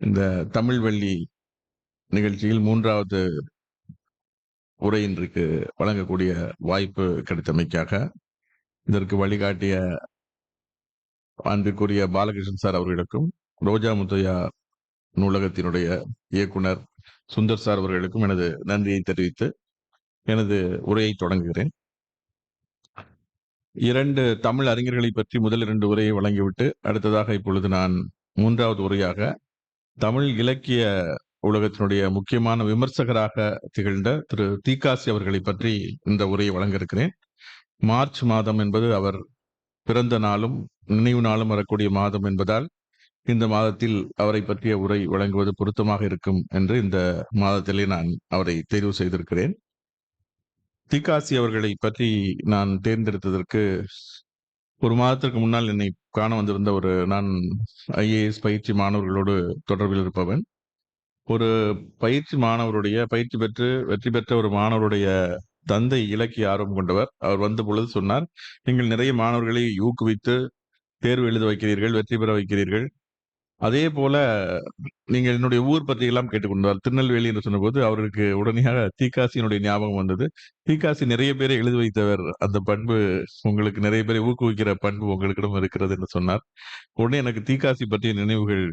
இந்த தமிழ் வள்ளி நிகழ்ச்சியில் 3வது உரை இன்றைக்கு வழங்கக்கூடிய வாய்ப்பு கிடைத்தமைக்காக, இதற்கு வழிகாட்டிய அன்பிற்குரிய பாலகிருஷ்ணன் சார் அவர்களுக்கும், ரோஜா முத்தையா நூலகத்தினுடைய இயக்குனர் சுந்தர் சார் அவர்களுக்கும் எனது நன்றியை தெரிவித்து எனது உரையை தொடங்குகிறேன். 2 தமிழ் அறிஞர்களை பற்றி முதல் 2 உரையை வழங்கிவிட்டு, அடுத்ததாக இப்பொழுது நான் 3வது உரையாக தமிழ் இலக்கிய உலகத்தினுடைய முக்கியமான விமர்சகராக திகழ்ந்த திரு தீக்காசி அவர்களை பற்றி இந்த உரையை வழங்க இருக்கிறேன். மார்ச் மாதம் என்பது அவர் பிறந்த நாளும் நினைவு நாளும் வரக்கூடிய மாதம் என்பதால் இந்த மாதத்தில் அவரை பற்றிய உரை வழங்குவது பொருத்தமாக இருக்கும் என்று இந்த மாதத்திலே நான் அவரை தேர்வு செய்திருக்கிறேன். தீக்காசி அவர்களை பற்றி நான் தேர்ந்தெடுத்ததற்கு ஒரு மாதத்திற்கு முன்னால் என்னை காண வந்திருந்த நான் ஐஏஎஸ் பயிற்சி மாணவர்களோடு தொடர்பில் இருப்பவன். ஒரு பயிற்சி பெற்று வெற்றி பெற்ற ஒரு மாணவருடைய தந்தை இலக்கிய ஆர்வம் கொண்டவர். அவர் வந்த பொழுது சொன்னார், நீங்கள் நிறைய மாணவர்களை ஊக்குவித்து தேர்வு எழுத வைக்கிறீர்கள், வெற்றி பெற வைக்கிறீர்கள். அதே போல நீங்கள் என்னுடைய ஊர் பற்றி எல்லாம் கேட்டுக்கொண்டார். திருநெல்வேலி என்று சொன்னபோது அவருக்கு உடனடியாக தீக்காசியினுடைய ஞாபகம் வந்தது. தீக்காசி நிறைய பேரை எழுத வைத்தவர், அந்த பண்பு உங்களுக்கு, நிறைய பேரை ஊக்குவிக்கிற பண்பு உங்களுக்கிடம் இருக்கிறது என்று சொன்னார். உடனே எனக்கு தீக்காசி பற்றிய நினைவுகள்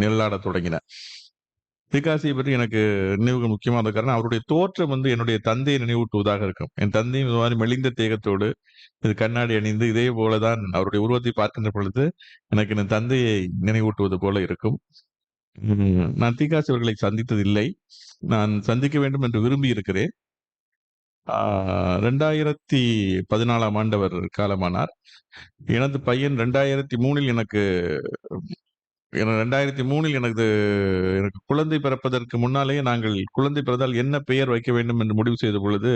நிழலாடத் தொடங்கின. தீக்காசியை பற்றி எனக்கு நினைவுகள் முக்கியமான காரணம், அவருடைய தோற்றம் என்னுடைய தந்தையை நினைவூட்டுவதாக இருக்கும். என் தந்தையும் இந்த மாதிரி மெலிந்த தேகத்தோடு, இது கண்ணாடி அணிந்து, இதே போலதான் அவருடைய உருவத்தை பார்க்கின்ற பொழுது எனக்கு என் தந்தையை நினைவூட்டுவது போல இருக்கும். நான் தீக்காசி அவர்களை சந்தித்ததில்லை. நான் சந்திக்க வேண்டும் என்று விரும்பி இருக்கிறேன். 2014ஆம் ஆண்டு அவர் காலமானார். எனது பையன் 2003இல் எனக்கு 2003இல் எனக்கு குழந்தை பிறப்பதற்கு முன்னாலேயே நாங்கள் குழந்தை பிறந்தால் என்ன பெயர் வைக்க வேண்டும் என்று முடிவு செய்த பொழுது,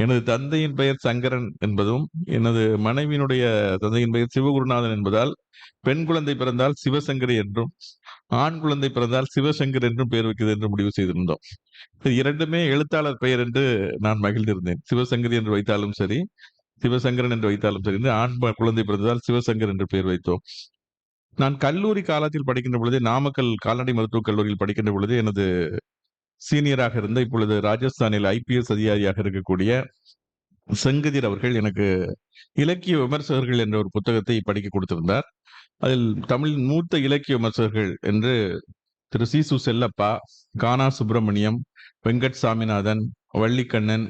எனது தந்தையின் பெயர் சங்கரன் என்பதும், எனது மனைவியினுடைய தந்தையின் பெயர் சிவகுருநாதன் என்பதால், பெண் குழந்தை பிறந்தால் சிவசங்கரி என்றும், ஆண் குழந்தை பிறந்தால் சிவசங்கர் என்றும் பெயர் வைக்கிறது என்று முடிவு செய்திருந்தோம். இது இரண்டுமே எழுத்தாளர் பெயர் என்று நான் மகிழ்ந்திருந்தேன். சிவசங்கரி என்று வைத்தாலும் சரி, சிவசங்கரன் என்று வைத்தாலும் சரி, ஆண் குழந்தை பிறந்ததால் சிவசங்கர் என்று பெயர் வைத்தோம். நான் கல்லூரி காலத்தில் படிக்கின்ற பொழுதே, நாமக்கல் கால்நடை மருத்துவக் கல்லூரியில் படிக்கின்ற பொழுது, எனது சீனியராக இருந்த, இப்பொழுது ராஜஸ்தானில் ஐபிஎஸ் அதிகாரியாக இருக்கக்கூடிய செங்கதிர் அவர்கள் எனக்கு இலக்கிய விமர்சகர்கள் என்ற ஒரு புத்தகத்தை படிக்க கொடுத்திருந்தார். அதில் தமிழின் மூத்த இலக்கிய விமர்சகர்கள் என்று திரு சீசு செல்லப்பா, கானா சுப்பிரமணியம், வெங்கட் சாமிநாதன், வள்ளிக்கண்ணன்,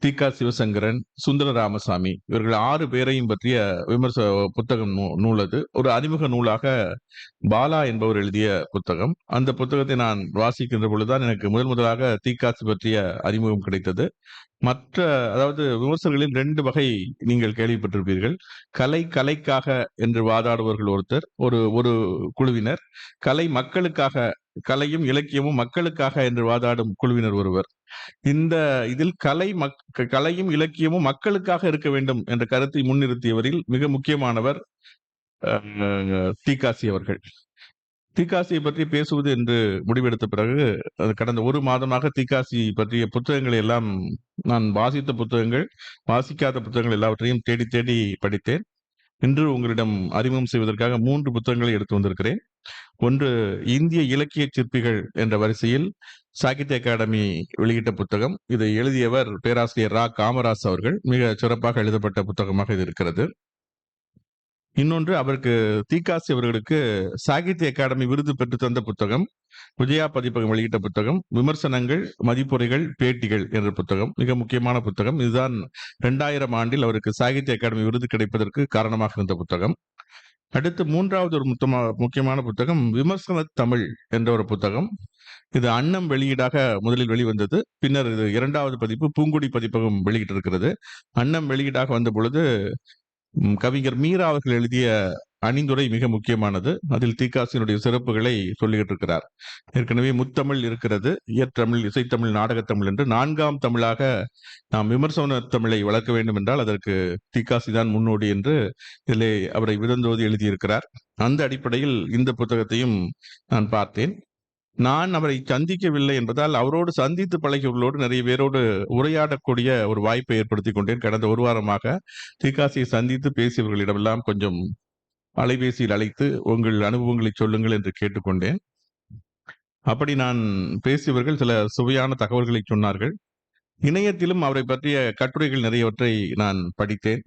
தீகா சிவசங்கரன், சுந்தர ராமசாமி, இவர்கள் 6 பேரையும் பற்றிய புத்தகம் நூல் அது. ஒரு அறிமுக நூலாக பாலா என்பவர் எழுதிய புத்தகம். அந்த புத்தகத்தை நான் வாசிக்கின்ற பொழுதுதான் எனக்கு முதலாக தீக்காசி பற்றிய அறிமுகம் கிடைத்தது. அதாவது விமர்சகர்களில் 2 வகை நீங்கள் கேள்விப்பட்டிருப்பீர்கள். கலைக்காக என்று வாதாடுபவர்கள் ஒருத்தர், ஒரு குழுவினர். கலையும் இலக்கியமும் மக்களுக்காக என்று வாதாடும் குழுவினர் ஒருவர். இதில் கலையும் இலக்கியமும் மக்களுக்காக இருக்க வேண்டும் என்ற கருத்தை முன்னிறுத்தியவரில் மிக முக்கியமானவர் தீக்காசி அவர்கள். தீக்காசியை பற்றி பேசுவது என்று முடிவெடுத்த பிறகு, கடந்த 1 மாதமாக தீக்காசி பற்றிய புத்தகங்களை எல்லாம், நான் வாசித்த புத்தகங்கள், வாசிக்காத புத்தகங்கள் எல்லாவற்றையும் தேடி தேடி படித்தேன். இன்று உங்களிடம் அறிமுகம் செய்வதற்காக 3 புத்தகங்களை எடுத்து வந்திருக்கிறேன். ஒன்று, இந்திய இலக்கிய சிற்பிகள் என்ற வரிசையில் சாகித்ய அகாடமி வெளியிட்ட புத்தகம். இதை எழுதியவர் பேராசிரியர் ரா காமராஜ் அவர்கள். மிக சிறப்பாக எழுதப்பட்ட புத்தகமாக இது இருக்கிறது. இன்னொன்று, அவருக்கு, தீக்காசி அவர்களுக்கு சாகித்ய அகாடமி விருது பெற்று தந்த புத்தகம், விஜயா பதிப்பகம் வெளியிட்ட புத்தகம், விமர்சனங்கள், மதிப்புரைகள், பேட்டிகள் என்ற புத்தகம். மிக முக்கியமான புத்தகம். இதுதான் 2000 ஆண்டில் அவருக்கு சாகித்ய அகாடமி விருது கிடைப்பதற்கு காரணமாக இருந்த புத்தகம். அடுத்து 3வது ஒரு முக்கியமான புத்தகம், விமர்சன தமிழ் என்ற ஒரு புத்தகம். இது அன்னம் வெளியீடாக முதலில் வெளிவந்தது. பின்னர் இது 2வது பதிப்பு பூங்குடி பதிப்பகம் வெளியிட்டிருக்கிறது. அன்னம் வெளியீடாக வந்த பொழுது கவிஞர் மீரா அவர்கள் எழுதிய அணிந்துரை மிக முக்கியமானது. அதில் தீக்காசியினுடைய சிறப்புகளை சொல்லிக்கிட்டு இருக்கிறார். ஏற்கனவே முத்தமிழ் இருக்கிறது, இயற்றமிழ், இசைத்தமிழ், நாடகத்தமிழ் என்று 4ஆம் தமிழாக நாம் விமர்சன தமிழை வளர்க்க வேண்டும் என்றால் அதற்கு தீக்காசி தான் முன்னோடி என்று இதிலே அவரை விதந்தோதி எழுதியிருக்கிறார். அந்த அடிப்படையில் இந்த புத்தகத்தையும் நான் பார்த்தேன். நான் அவரை சந்திக்கவில்லை என்பதால், அவரோடு சந்தித்து பழகியவர்களோடு நிறைய பேரோடு உரையாடக்கூடிய ஒரு வாய்ப்பை ஏற்படுத்திக் கொண்டேன். கடந்த 1 வாரமாக தீக்காசியை சந்தித்து பேசியவர்களிடமெல்லாம் கொஞ்சம் அலைபேசியில் அழைத்து உங்கள் அனுபவங்களை சொல்லுங்கள் என்று கேட்டுக்கொண்டேன். அப்படி நான் பேசியவர்கள் சில சுவையான தகவல்களை சொன்னார்கள். இணையத்திலும் அவரை பற்றிய கட்டுரைகள் நிறையவற்றை நான் படித்தேன்.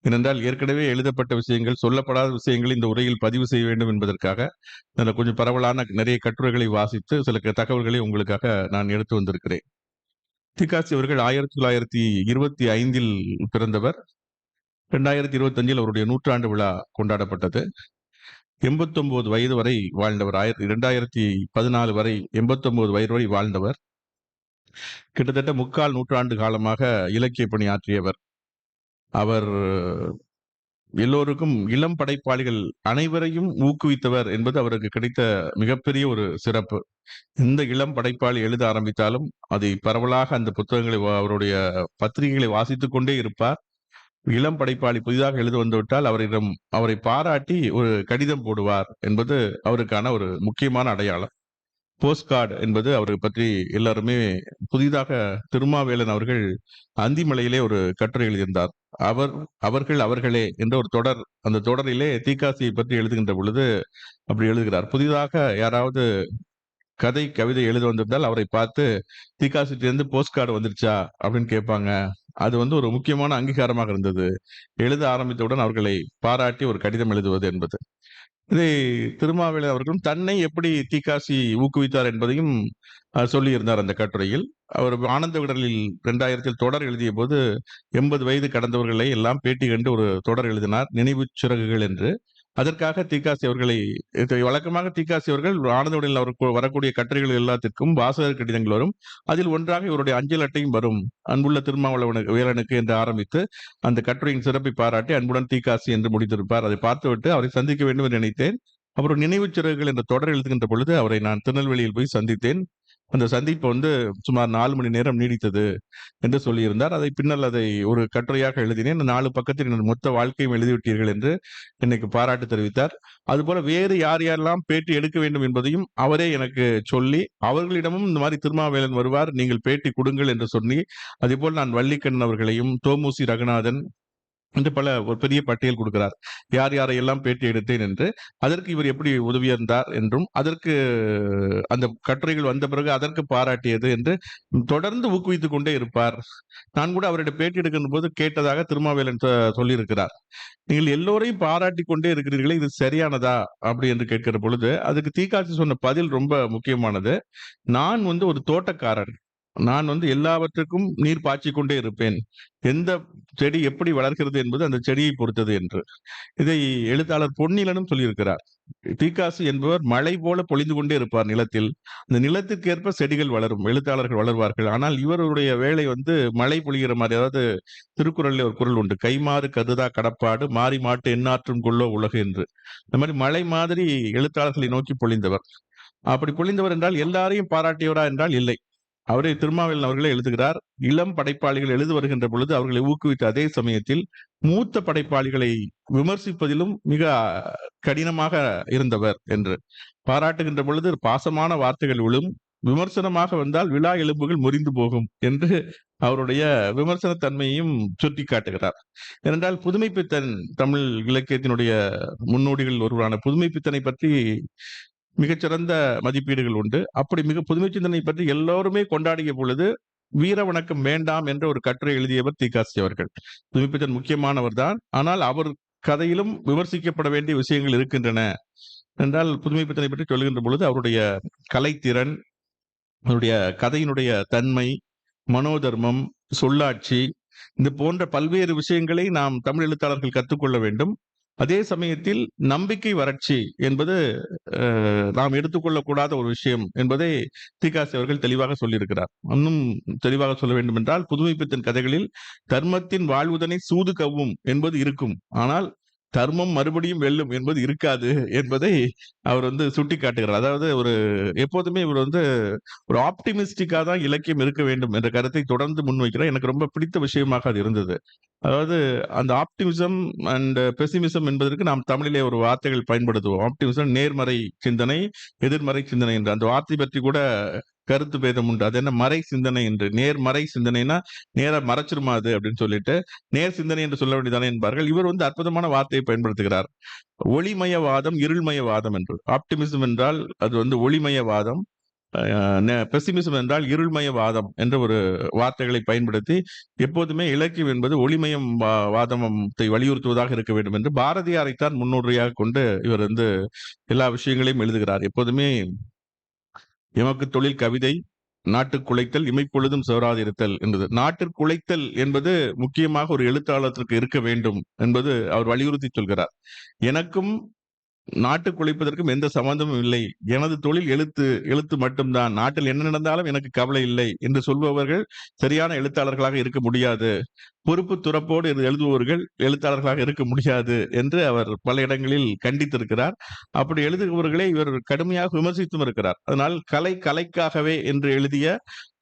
ஏனென்றால் ஏற்கனவே எழுதப்பட்ட விஷயங்கள், சொல்லப்படாத விஷயங்களை இந்த உரையில் பதிவு செய்ய வேண்டும் என்பதற்காக, அதில கொஞ்சம் பரவலான நிறைய கட்டுரைகளை வாசித்து, சில தகவல்களை உங்களுக்காக நான் எடுத்து வந்திருக்கிறேன். திகாசி அவர்கள் 1925இல் பிறந்தவர். 2025இல் அவருடைய நூற்றாண்டு விழா கொண்டாடப்பட்டது. 89 வயது வரை வாழ்ந்தவர். 2014 வரை 89 வயது வரை வாழ்ந்தவர். கிட்டத்தட்ட 3/4 நூற்றாண்டு காலமாக இலக்கிய பணி ஆற்றியவர். அவர் எல்லோருக்கும் இளம் படைப்பாளிகள் அனைவரையும் ஊக்குவித்தவர் என்பது அவருக்கு கிடைத்த மிகப்பெரிய ஒரு சிறப்பு. எந்த இளம் படைப்பாளி எழுத ஆரம்பித்தாலும் அதை பரவலாக அந்த புத்தகங்களை அவருடைய பத்திரிகைகளை வாசித்துக் கொண்டே இருப்பார். இளம் படைப்பாளி புதிதாக எழுத வந்துவிட்டால் அவரை பாராட்டி ஒரு கடிதம் போடுவார் என்பது அவருக்கான ஒரு முக்கியமான அடையாளம். போஸ்ட்கார்டு என்பது அவரை பற்றி எல்லாருமே புதிதாக திருமாவேலன் அவர்கள் அந்திமலையிலே ஒரு கட்டுரை எழுதியிருந்தார். அவர்கள் அவர்களே என்ற ஒரு தொடர், அந்த தொடரிலே தீக்காசியை பற்றி எழுதுகின்ற பொழுது அப்படி எழுதுகிறார். புதிதாக யாராவது கதை, கவிதை எழுத வந்திருந்தால் அவரை பார்த்து தீக்காசிட்டிருந்து போஸ்ட்கார்டு வந்துருச்சா அப்படின்னு கேட்பாங்க. அது ஒரு முக்கியமான அங்கீகாரமாக இருந்தது. எழுத ஆரம்பித்தவுடன் அவர்களை பாராட்டி ஒரு கடிதம் எழுதுவது என்பது. இதை திருமாவேலன் அவர்களும் தன்னை எப்படி தீக்காசி ஊக்குவித்தார் என்பதையும் சொல்லியிருந்தார் அந்த கட்டுரையில். அவர் ஆனந்த விகடனில் 2000 தொடர் எழுதிய போது 80 வயது கடந்தவர்களை எல்லாம் பேட்டி கண்டு ஒரு தொடர் எழுதினார், நினைவுச் சிறகுகள் என்று. அதற்காக தீக்காசி அவர்களை வழக்கமாக தீக்காசி அவர்கள் ஆனந்த விகடனில் அவருக்கு வரக்கூடிய கட்டுரைகள் எல்லாத்திற்கும் வாசகர் கடிதங்கள் வரும். அதில் ஒன்றாக இவருடைய அஞ்சல் அட்டையும் வரும். அன்புள்ள திருமாவேலனுக்கு என்று ஆரம்பித்து அந்த கட்டுரையின் சிறப்பை பாராட்டி அன்புடன் தீக்காசி என்று முடித்திருப்பார். அதை பார்த்துவிட்டு அவரை சந்திக்க வேண்டும் என்று நினைத்தேன். அவர் நினைவுச் சிறகுகள் என்ற தொடர் எழுதுகின்ற பொழுது அவரை நான் திருநெல்வேலியில் போய் சந்தித்தேன். அந்த சந்திப்பு சுமார் 4 மணி நேரம் நீடித்தது என்று சொல்லியிருந்தார். பின்னர் அதை ஒரு கட்டுரையாக எழுதினேன். 4 பக்கத்தில் எனது மொத்த வாழ்க்கையும் எழுதிவிட்டீர்கள் என்று எனக்கு பாராட்டு தெரிவித்தார். அதுபோல வேறு யார் யாரெல்லாம் பேட்டி எடுக்க வேண்டும் என்பதையும் அவரே எனக்கு சொல்லி, அவர்களிடமும் இந்த மாதிரி திருமாவேலன் வருவார், நீங்கள் பேட்டி கொடுங்கள் என்று சொல்லி, அதேபோல் நான் வள்ளிக்கண்ணன் அவர்களையும், தோமுசி ரகுநாதன் என்று ஒரு பெரிய பட்டியல் கொடுக்கிறார். யார் யாரையெல்லாம் பேட்டி எடுத்தேன் என்று. அதற்கு இவர் எப்படி உதவியிருந்தார் என்றும், அதற்கு அந்த கட்டுரைகள் வந்த பிறகு அதற்கு பாராட்டியது என்று தொடர்ந்து ஊக்குவித்துக் கொண்டே இருப்பார். நான் கூட அவரிடம் பேட்டி எடுக்கின்ற போது கேட்டதாக திருமாவேலன் சொல்லியிருக்கிறார். நீங்கள் எல்லோரையும் பாராட்டி கொண்டே இருக்கிறீர்களே, இது சரியானதா அப்படி என்று கேட்கிற பொழுது அதுக்கு தீக்காசி சொன்ன பதில் ரொம்ப முக்கியமானது. நான் ஒரு தோட்டக்காரன். நான் எல்லாவற்றுக்கும் நீர் பாய்ச்சிக் கொண்டே இருப்பேன். எந்த செடி எப்படி வளர்கிறது என்பது அந்த செடியை பொறுத்தது என்று. இதை எழுத்தாளர் பொன்னிலனும் சொல்லியிருக்கிறார். தீக்காசி என்பவர் மழை போல பொழிந்து கொண்டே இருப்பார் நிலத்தில். அந்த நிலத்திற்கேற்ப செடிகள் வளரும், எழுத்தாளர்கள் வளர்வார்கள். ஆனால் இவருடைய வேலை மழை பொழிகிற மாதிரி. அதாவது திருக்குறள்ல ஒரு குறள் உண்டு, கைமாறு கருதா கடப்பாடு மாறி மாட்டு எண்ணாற்றும் கொள்ளோ உலகு என்று. இந்த மாதிரி மழை மாதிரி எழுத்தாளர்களை நோக்கி பொழிந்தவர். அப்படி பொழிந்தவர் என்றால் எல்லாரையும் பாராட்டியவரா என்றால் இல்லை. அவரே திருமாவேலன் அவர்களே எழுதுகிறார், இளம் படைப்பாளிகள் எழுத வருகின்ற பொழுது அவர்களை ஊக்குவித்த அதே சமயத்தில் மூத்த படைப்பாளிகளை விமர்சிப்பதிலும் மிக கடினமாக இருந்தவர் என்று. பாராட்டுகின்ற பொழுது பாசமான வார்த்தைகள் விழும், விமர்சனமாக வந்தால் விழா எலும்புகள் முறிந்து போகும் என்று அவருடைய விமர்சன தன்மையையும் சுட்டி காட்டுகிறார். ஏனென்றால் புதுமைப்பித்தன் தமிழ் இலக்கியத்தினுடைய முன்னோடிகள் ஒருவரான புதுமைப்பித்தனை பற்றி மிகச்சிறந்த மதிப்பீடுகள் உண்டு. அப்படி புதுமை சிந்தனை பற்றி எல்லோருமே கொண்டாடிய பொழுது வீர வணக்கம் வேண்டாம் என்ற ஒரு கட்டுரை எழுதியவர் தீக்காசி அவர்கள். புதுமைப்பித்தன் முக்கியமானவர் தான், ஆனால் அவர் கதையிலும் விமர்சிக்கப்பட வேண்டிய விஷயங்கள் இருக்கின்றன என்றால் புதுமைப்பித்தனை பற்றி சொல்லுகின்ற பொழுது அவருடைய கலைத்திறன், அவருடைய கதையினுடைய தன்மை, மனோதர்மம், சொல்லாட்சி, இந்த போன்ற பல்வேறு விஷயங்களை நாம் தமிழ் எழுத்தாளர்கள் கற்றுக்கொள்ள வேண்டும். அதே சமயத்தில் நம்பிக்கை வறட்சி என்பது நாம் எடுத்துக்கொள்ளக்கூடாத ஒரு விஷயம் என்பதை தீக்காசி அவர்கள் தெளிவாக சொல்லியிருக்கிறார். இன்னும் தெளிவாக சொல்ல வேண்டும் என்றால், புதுமைப்பித்தன் கதைகளில் தர்மத்தின் வாழ்வுதனை சூது கவ்வும் என்பது இருக்கும், ஆனால் தர்மம் மறுபடியும் வெல்லும் என்பது இருக்காது என்பதை அவர் சுட்டி காட்டுகிறார். அதாவது எப்போதுமே இவர் ஒரு ஆப்டிமிஸ்டிக்கா தான் இலக்கியம் இருக்க வேண்டும் என்ற கருத்தை தொடர்ந்து முன்வைக்கிறார். எனக்கு ரொம்ப பிடித்த விஷயமாக அது இருந்தது. அதாவது அந்த ஆப்டிமிசம் அண்ட் பெசிமிசம் என்பதற்கு நாம் தமிழிலே ஒரு வார்த்தைகள் பயன்படுத்துவோம். ஆப்டிமிசம் நேர்மறை சிந்தனை, எதிர்மறை சிந்தனை என்று. அந்த வார்த்தை பற்றி கூட கருத்து பேதம் உண்டு. அது என்ன மறை சிந்தனை என்று. நேர்மறை சிந்தனைனா நேரா மறைச்சிருமா அது அப்படின்னு சொல்லிட்டு நேர் சிந்தனை என்று சொல்ல வேண்டியதானே என்பார்கள். இவர் அற்புதமான வார்த்தையை பயன்படுத்துகிறார். ஒளிமயவாதம், இருள்மயவாதம் என்று. ஆப்டிமிசம் என்றால் அது ஒளிமயவாதம், பெசிமிசம் என்றால் இருள்மயவாதம் என்ற ஒரு வார்த்தைகளை பயன்படுத்தி எப்போதுமே இலக்கியம் என்பது ஒளிமயம் வாதத்தை வலியுறுத்துவதாக இருக்க வேண்டும் என்று பாரதியாரைத்தான் முன்னுரையாக கொண்டு இவர் வந்து எல்லா விஷயங்களையும் எழுதுகிறார். எப்போதுமே எமக்கு தொழில் கவிதை, நாட்டுக்குழைத்தல், இமைப்பொழுதும் சோராதிருத்தல் என்பது. நாட்டிற்குழைத்தல் என்பது முக்கியமாக ஒரு எழுத்தாளருக்கு இருக்க வேண்டும் என்பது அவர் வலியுறுத்தி சொல்கிறார். எனக்கும் நாட்டுக்கு உழைப்பதற்கும் எந்த சம்பந்தமும் இல்லை. எனது தொழில் எழுத்து மட்டும்தான். நாட்டில் என்ன நடந்தாலும் எனக்கு கவலை இல்லை என்று சொல்பவர்கள் சரியான எழுத்தாளர்களாக இருக்க முடியாது. பொறுப்பு துறப்போடு எழுதுபவர்கள் எழுத்தாளர்களாக இருக்க முடியாது என்று அவர் பல இடங்களில் கண்டித்திருக்கிறார். அப்படி எழுதுபவர்களை இவர் கடுமையாக விமர்சித்தும் இருக்கிறார். அதனால் கலைக்காகவே என்று எழுதிய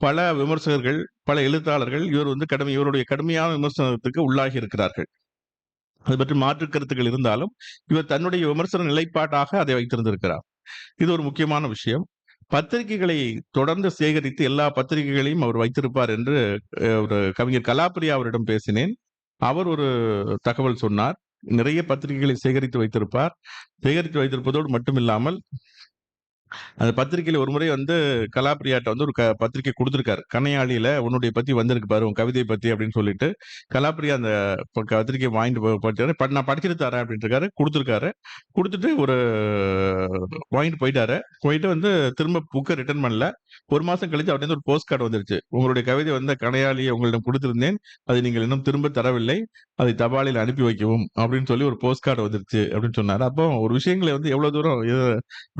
பல விமர்சகர்கள், பல எழுத்தாளர்கள் இவர் வந்து இவருடைய கடுமையான விமர்சனத்துக்கு உள்ளாகி இருக்கிறார்கள். அது பற்றி மாற்று கருத்துக்கள் இருந்தாலும் இவர் தன்னுடைய விமர்சன நிலைப்பாட்டாக அதை வைத்திருந்திருக்கிறார். இது ஒரு முக்கியமான விஷயம். பத்திரிகைகளை தொடர்ந்து சேகரித்து எல்லா பத்திரிகைகளையும் அவர் வைத்திருப்பார் என்று ஒரு கவிஞர் கலாப்ரியா அவரிடம் பேசினேன். அவர் ஒரு தகவல் சொன்னார். நிறைய பத்திரிகைகளை சேகரித்து வைத்திருப்பார். சேகரித்து வைத்திருப்பதோடு மட்டுமில்லாமல் அந்த பத்திரிகையில ஒரு முறை வந்து கலாப்ரியாட்ட வந்து ஒரு பத்திரிகை கொடுத்திருக்காரு. கணையாழியில உன்னுடைய பத்தி வந்திருக்கு பாரு, உன் கவிதை பத்தி அப்படின்னு சொல்லிட்டு கலாப்ரியா அந்த பத்திரிகை வாங்கிட்டு நான் படிச்சுட்டு தரேன் அப்படின்ட்டு இருக்காரு. கொடுத்துருக்காரு. கொடுத்துட்டு வாங்கிட்டு போயிட்டு வந்து திரும்ப புக்கை ரிட்டர்ன் பண்ணல. ஒரு மாசம் கழிச்சு அவர்கிட்ட ஒரு போஸ்ட் கார்டு வந்துருச்சு. உங்களுடைய கவிதை வந்த கணையாழியை உங்களிடம் கொடுத்திருந்தேன், அதை நீங்கள் இன்னும் திரும்ப தரவில்லை, அதை தபாலில் அனுப்பி வைக்கவும் அப்படின்னு சொல்லி ஒரு போஸ்ட் கார்டு வந்துருச்சு அப்படின்னு சொன்னாரு. அப்போ ஒரு விஷயங்களை வந்து எவ்வளவு தூரம்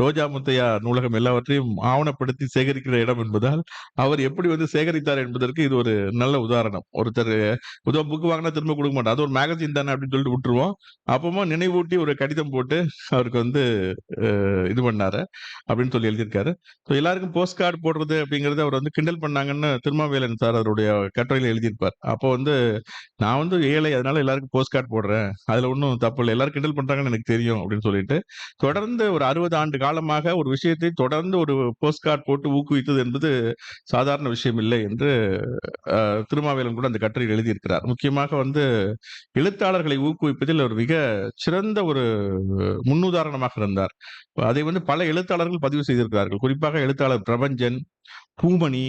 ரோஜா முத்தையா நூலகம் எல்லாவற்றையும் ஆவணப்படுத்தி சேகரிக்கிற இடம் என்பதால் அவர் எப்படி வந்து சேகரித்தார் என்பதற்கு இது ஒரு நல்ல உதாரணம். ஒருத்தர் புக் வாங்கினா திரும்ப கொடுக்க மாட்டோம், அது ஒரு மேகசின் தானே அப்படின்னு சொல்லிட்டு விட்டுருவோம். அப்பமா நினைவூட்டி ஒரு கடிதம் போட்டு அவருக்கு வந்து இது பண்ணாரு அப்படின்னு சொல்லி எழுதியிருக்காரு. எல்லாருக்கும் போஸ்ட் கார்டு போடுறது அப்படிங்கறது அவர் வந்து கிண்டல் பண்ணாங்கன்னு திருமாவேலன் சார் அவருடைய கட்டுரையில எழுதியிருப்பார். அப்போ வந்து நான் வந்து ஏழை, அதனால எல்லாருக்கும் போஸ்ட் கார்டு போடுறேன், அதுல ஒன்றும் தப்பு இல்லை, எல்லாரும் கிண்டல் பண்றாங்கன்னு எனக்கு தெரியும் அப்படின்னு சொல்லிட்டு தொடர்ந்து ஒரு 60 ஆண்டு காலமாக ஒரு விஷயத்தை தொடர்ந்து ஒரு போஸ்ட் கார்டு போட்டு ஊக்குவித்தது என்பது சாதாரண விஷயம் இல்லை என்று திருமாவேலன் கூட அந்த கட்டுரையில் எழுதியிருக்கிறார். முக்கியமாக வந்து எழுத்தாளர்களை ஊக்குவிப்பதில் ஒரு மிக சிறந்த ஒரு முன்னுதாரணமாக இருந்தார். அதை வந்து பல எழுத்தாளர்கள் பதிவு செய்திருக்கிறார்கள். குறிப்பாக எழுத்தாளர் பிரபஞ்சன், பூமணி,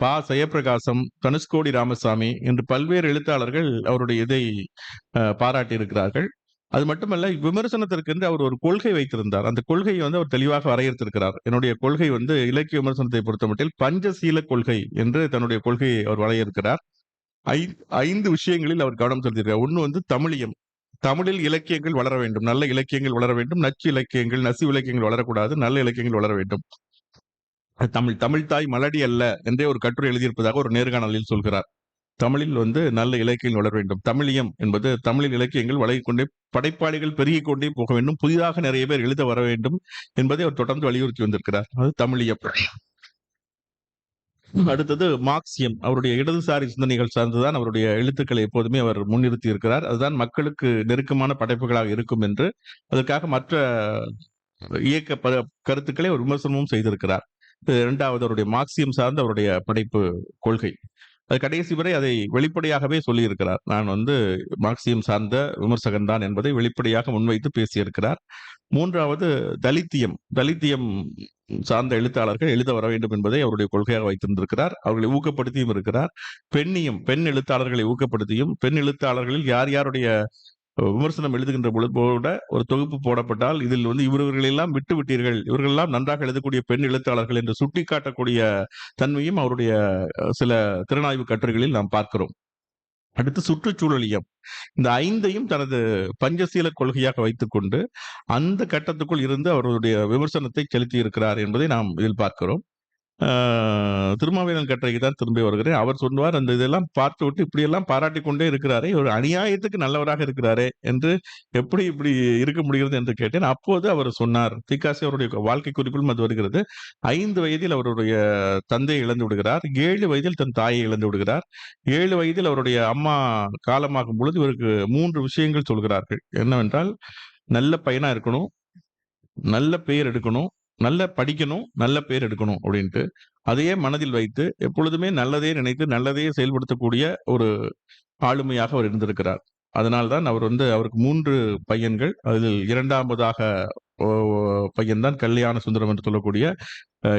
பா. ஜெயப்பிரகாசம், தனுஷ்கோடி ராமசாமி என்று பல்வேறு எழுத்தாளர்கள் அவருடைய இதை பாராட்டி இருக்கிறார்கள். அது மட்டுமல்ல, விமர்சனத்திற்கென்று அவர் ஒரு கொள்கை வைத்திருந்தார். அந்த கொள்கையை வந்து அவர் தெளிவாக வரையறுத்திருக்கிறார். என்னுடைய கொள்கை வந்து இலக்கிய விமர்சனத்தை பொறுத்தமட்டில் பஞ்சசீல கொள்கை என்று தன்னுடைய கொள்கையை அவர் வரையறுக்கிறார். 5 விஷயங்களில் அவர் கவனம் செலுத்தியிருக்கிறார். ஒன்று வந்து தமிழியம். தமிழில் இலக்கியங்கள் வளர வேண்டும், நல்ல இலக்கியங்கள் வளர வேண்டும், நசு இலக்கியங்கள் வளரக்கூடாது, நல்ல இலக்கியங்கள் வளர வேண்டும். தமிழ் தாய் மலடி அல்ல என்றே ஒரு கட்டுரை எழுதியிருப்பதாக ஒரு நேர்காணலில் சொல்கிறார். தமிழில் வந்து நல்ல இலக்கியங்கள் வளர வேண்டும். தமிழியம் என்பது தமிழில் இலக்கியங்கள் வளர்க்கொண்டே, படைப்பாளிகள் பெருகிக் கொண்டே போக வேண்டும், புதிதாக நிறைய பேர் எழுத வர வேண்டும் என்பதை அவர் தொடர்ந்து வலியுறுத்தி வந்திருக்கிறார். அது தமிழியம். அடுத்தது மார்க்சியம். அவருடைய இடதுசாரி சிந்தனைகள் சார்ந்துதான் அவருடைய எழுத்துக்களை எப்போதுமே அவர் முன்னிறுத்தி இருக்கிறார். அதுதான் மக்களுக்கு நெருக்கமான படைப்புகளாக இருக்கும் என்று அதற்காக மற்ற இயக்க கருத்துக்களை ஒரு விமர்சனமும் செய்திருக்கிறார். இரண்டாவது அவருடைய மார்க்சியம் சார்ந்த அவருடைய படைப்பு கொள்கை. அது கடைசி வரை அதை வெளிப்படையாகவே சொல்லியிருக்கிறார். நான் வந்து மார்க்சியம் சார்ந்த விமர்சகன் தான் என்பதை வெளிப்படையாக முன்வைத்து பேசியிருக்கிறார். மூன்றாவது தலித்தியம் சார்ந்த எழுத்தாளர்கள் எழுத வர வேண்டும் என்பதை அவருடைய கொள்கையாக வைத்திருந்திருக்கிறார். அவர்களை ஊக்கப்படுத்தியும் இருக்கிறார். பெண் எழுத்தாளர்களை ஊக்கப்படுத்தியும், பெண் எழுத்தாளர்களில் யார் யாருடைய விமர்சனம் எழுதுகின்ற பொழுது கூட ஒரு தொகுப்பு போடப்பட்டால் இதில் வந்து இவர்களெல்லாம் விட்டு விட்டீர்கள், இவர்களெல்லாம் நன்றாக எழுதக்கூடிய பெண் எழுத்தாளர்கள் என்று சுட்டிக்காட்டக்கூடிய தன்மையும் அவருடைய சில திறனாய்வு கட்டுரைகளில் நாம் பார்க்கிறோம். அடுத்து சுற்றுச்சூழலியம். இந்த 5ஐயும் தனது பஞ்சசீல கொள்கையாக வைத்துக் கொண்டு அந்த கட்டத்துக்குள் இருந்து அவருடைய விமர்சனத்தை செலுத்தி இருக்கிறார் என்பதை நாம் இதில் பார்க்கிறோம். திருமாவேலன் கட்டுரைக்கு தான் திரும்பி வருகிறேன். அவர் சொல்லுவார், அந்த இதெல்லாம் பார்த்து விட்டு இப்படியெல்லாம் பாராட்டி கொண்டே இருக்கிறாரே, ஒரு அநியாயத்துக்கு நல்லவராக இருக்கிறாரே என்று எப்படி இப்படி இருக்க முடிகிறது என்று கேட்டேன். அப்போது அவர் சொன்னார், திகாசி அவருடைய வாழ்க்கை குறிப்பிலும் அது வருகிறது. 5 வயதில் அவருடைய தந்தையை இழந்து விடுகிறார். 7 வயதில் தன் தாயை இழந்து விடுகிறார். 7 வயதில் அவருடைய அம்மா காலமாகும் பொழுது இவருக்கு 3 விஷயங்கள் சொல்கிறார்கள். என்னவென்றால், நல்ல பையனா இருக்கணும், நல்ல பெயர் எடுக்கணும், நல்ல படிக்கணும், நல்ல பேர் எடுக்கணும் அப்படின்ட்டு அதையே மனதில் வைத்து எப்பொழுதுமே நல்லதே நினைத்து நல்லதையே செயல்படுத்தக்கூடிய ஒரு ஆளுமையாக அவர் இருந்திருக்கிறார். அதனால்தான் அவர் வந்து அவருக்கு 3 பையன்கள், அதில் இரண்டாவதாக பையன் தான் கல்யாண சுந்தரம் என்று சொல்லக்கூடிய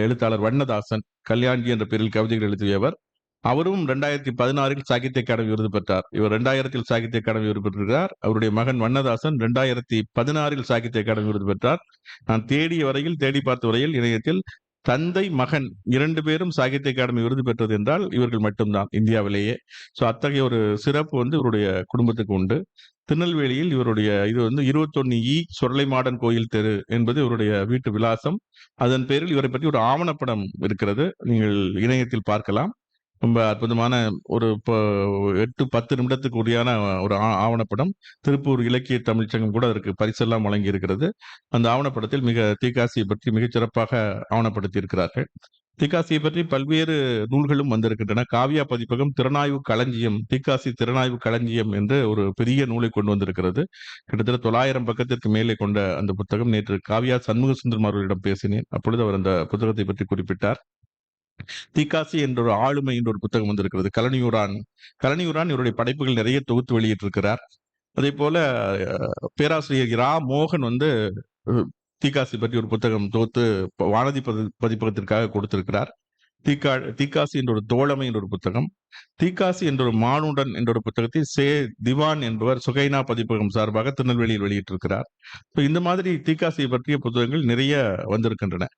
எழுத்தாளர் வண்ணதாசன். கல்யாண்ஜி என்ற பெயரில் கவிதைகள் எழுதியவர். அவரும் 2016 சாகித்ய அகாடமி விருது பெற்றார். இவர் 2000 சாகித்ய அகாடமி விருது பெற்றிருக்கிறார். அவருடைய மகன் வண்ணதாசன் 2016 சாகித்ய அகாடமி விருது பெற்றார். நான் தேடிய வரையில், தேடி பார்த்த வரையில் இணையத்தில் தந்தை மகன் 2 பேரும் சாகித்ய அகாடமி விருது பெற்றது என்றால் இவர்கள் மட்டும்தான் இந்தியாவிலேயே. ஸோ அத்தகைய ஒரு சிறப்பு இவருடைய குடும்பத்துக்கு உண்டு. திருநெல்வேலியில் இவருடைய இது 21 சுரலைமாடன் கோயில் தெரு என்பது இவருடைய வீட்டு விலாசம். அதன் பேரில் இவரை பற்றி ஒரு ஆவணப்படம் இருக்கிறது. நீங்கள் இணையத்தில் பார்க்கலாம். ரொம்ப அற்புதமான ஒரு 8-10 நிமிடத்துக்கு உரியான ஒரு ஆவணப்படம். திருப்பூர் இலக்கிய தமிழ்ச்சங்கம் கூட அதற்கு பரிசெல்லாம் வழங்கி இருக்கிறது. அந்த ஆவணப்படத்தில் தீக்காசியை பற்றி மிகச் சிறப்பாக ஆவணப்படுத்தி இருக்கிறார்கள். தீக்காசியை பற்றி பல்வேறு நூல்களும் வந்திருக்கின்றன. காவியா பதிப்பகம் திறனாய்வு களஞ்சியம், தீக்காசி திறனாய்வு களஞ்சியம் என்று ஒரு பெரிய நூலை கொண்டு வந்திருக்கிறது. கிட்டத்தட்ட 900 பக்கத்திற்கு மேலே கொண்ட அந்த புத்தகம். நேற்று காவியா சண்முகசுந்தரம் அவர்களிடம் பேசினேன். அப்பொழுது அவர் அந்த புத்தகத்தை பற்றி குறிப்பிட்டார். தீக்காசி என்ற ஒரு ஆளுமை என்ற ஒரு புத்தகம் வந்திருக்கிறது. கலனியூரான் இவருடைய படைப்புகள் நிறைய தொகுத்து வெளியிட்டிருக்கிறார். அதே போல பேராசிரியர் ரா மோகன் தீக்காசி பற்றி ஒரு புத்தகம் தொகுத்து வானதி பதிப்பகத்திற்காக கொடுத்திருக்கிறார். தீக்காசி என்ற ஒரு தோழமை என்ற ஒரு புத்தகம், தீக்காசி என்ற ஒரு மானுடன் என்ற ஒரு புத்தகத்தை திவான் என்பவர் சுகைனா பதிப்பகம் சார்பாக திருநெல்வேலியில் வெளியிட்டிருக்கிறார். இந்த மாதிரி தீக்காசியை பற்றிய புத்தகங்கள் நிறைய வந்திருக்கின்றன.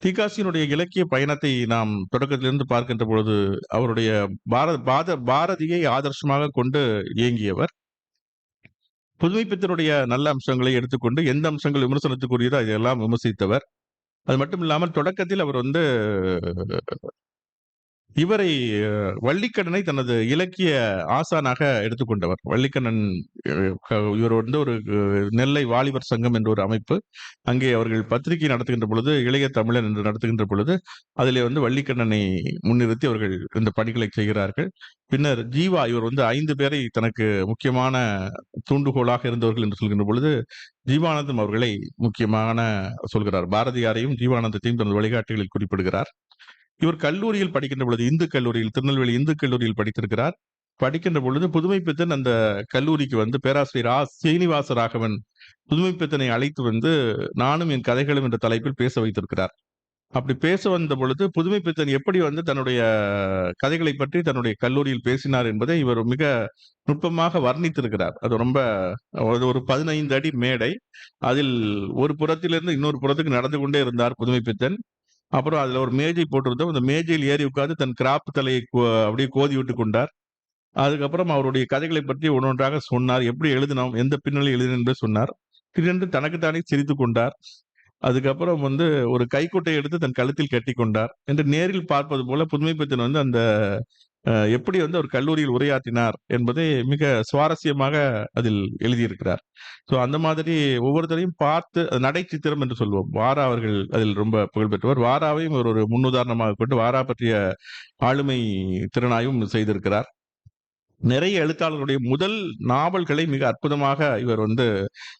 தீக்காசியினுடைய இலக்கிய பயணத்தை நாம் தொடக்கத்திலிருந்து பார்க்கின்ற பொழுது அவருடைய பாரதியை ஆதர்சமாக கொண்டு இயங்கியவர். புதுமைப்பித்தனுடைய நல்ல அம்சங்களை எடுத்துக்கொண்டு எந்த அம்சங்கள் விமர்சனத்துக்குரியதோ அதையெல்லாம் விமர்சித்தவர். அது மட்டும் இல்லாமல் தொடக்கத்தில் அவர் இவரை வள்ளிக்கண்ணனை தனது இலக்கிய ஆசானாக எடுத்துக்கொண்டவர். வள்ளிக்கண்ணன் இவர் ஒரு நெல்லை வாலிபர் சங்கம் என்ற ஒரு அமைப்பு. அங்கே அவர்கள் பத்திரிகை நடத்துகின்ற பொழுது, இளைய தமிழன் என்று நடத்துகின்ற பொழுது அதிலே வள்ளிக்கண்ணனை முன்னிறுத்தி அவர்கள் இந்த பணிகளை செய்கிறார்கள். பின்னர் ஜீவா இவர் 5 பேரை தனக்கு முக்கியமான தூண்டுகோலாக இருந்தவர்கள் என்று சொல்கின்ற பொழுது ஜீவானந்தம் அவர்களை முக்கியமான சொல்கிறார். பாரதியாரையும் ஜீவானந்தத்தையும் தனது வழிகாட்டிகளில் குறிப்பிடுகிறார். இவர் கல்லூரியில் படிக்கின்ற பொழுது, இந்து கல்லூரியில், திருநெல்வேலி இந்து கல்லூரியில் படித்திருக்கிறார். படிக்கின்ற பொழுது புதுமைப்பித்தன் அந்த கல்லூரிக்கு பேராசிரியர் சீனிவாச ராகவன் புதுமைப்பித்தனை அழைத்து நானும் என் கதைகளும் என்ற தலைப்பில் பேச வைத்திருக்கிறார். அப்படி பேச வந்த பொழுது புதுமைப்பித்தன் எப்படி தன்னுடைய கதைகளை பற்றி தன்னுடைய கல்லூரியில் பேசினார் என்பதை இவர் மிக நுட்பமாக வர்ணித்திருக்கிறார். அது ரொம்ப ஒரு 15 அடி மேடை. அதில் ஒரு புறத்திலிருந்து இன்னொரு புறத்துக்கு நடந்து கொண்டே இருந்தார் புதுமைப்பித்தன். அப்புறம் அதுல ஒரு மேஜை போட்டிருந்தோம். அந்த மேஜையில் ஏறி உட்கார்ந்து தன் கிராப் தலையை அப்படியே கோதி விட்டு கொண்டார். அதுக்கப்புறம் அவருடைய கதைகளை பற்றி ஒன்றொன்றாக சொன்னார். எப்படி எழுதினோம், எந்த பின்னணி எழுதினோம் என்று சொன்னார். திடீரென்று தனக்குத்தானே சிரித்துக் கொண்டார். அதுக்கப்புறம் ஒரு கைக்குட்டை எடுத்து தன் கழுத்தில் கட்டி கொண்டார் என்று நேரில் பார்ப்பது போல புதுமைப்பித்தன் அந்த எப்படி ஒரு கல்லூரியில் உரையாற்றினார் என்பதை மிக சுவாரஸ்யமாக அதில் எழுதியிருக்கிறார். ஸோ அந்த மாதிரி ஒவ்வொருத்தரையும் பார்த்து நடை சித்திரம் என்று சொல்வோம். வாரா அவர்கள் அதில் ரொம்ப புகழ்பெற்றவர். வாராவையும் ஒரு முன்னுதாரணமாக கொண்டு வாரா பற்றிய ஆளுமை திறனாயும் செய்திருக்கிறார். நிறைய எழுத்தாளர்களுடைய முதல் நாவல்களை மிக அற்புதமாக இவர்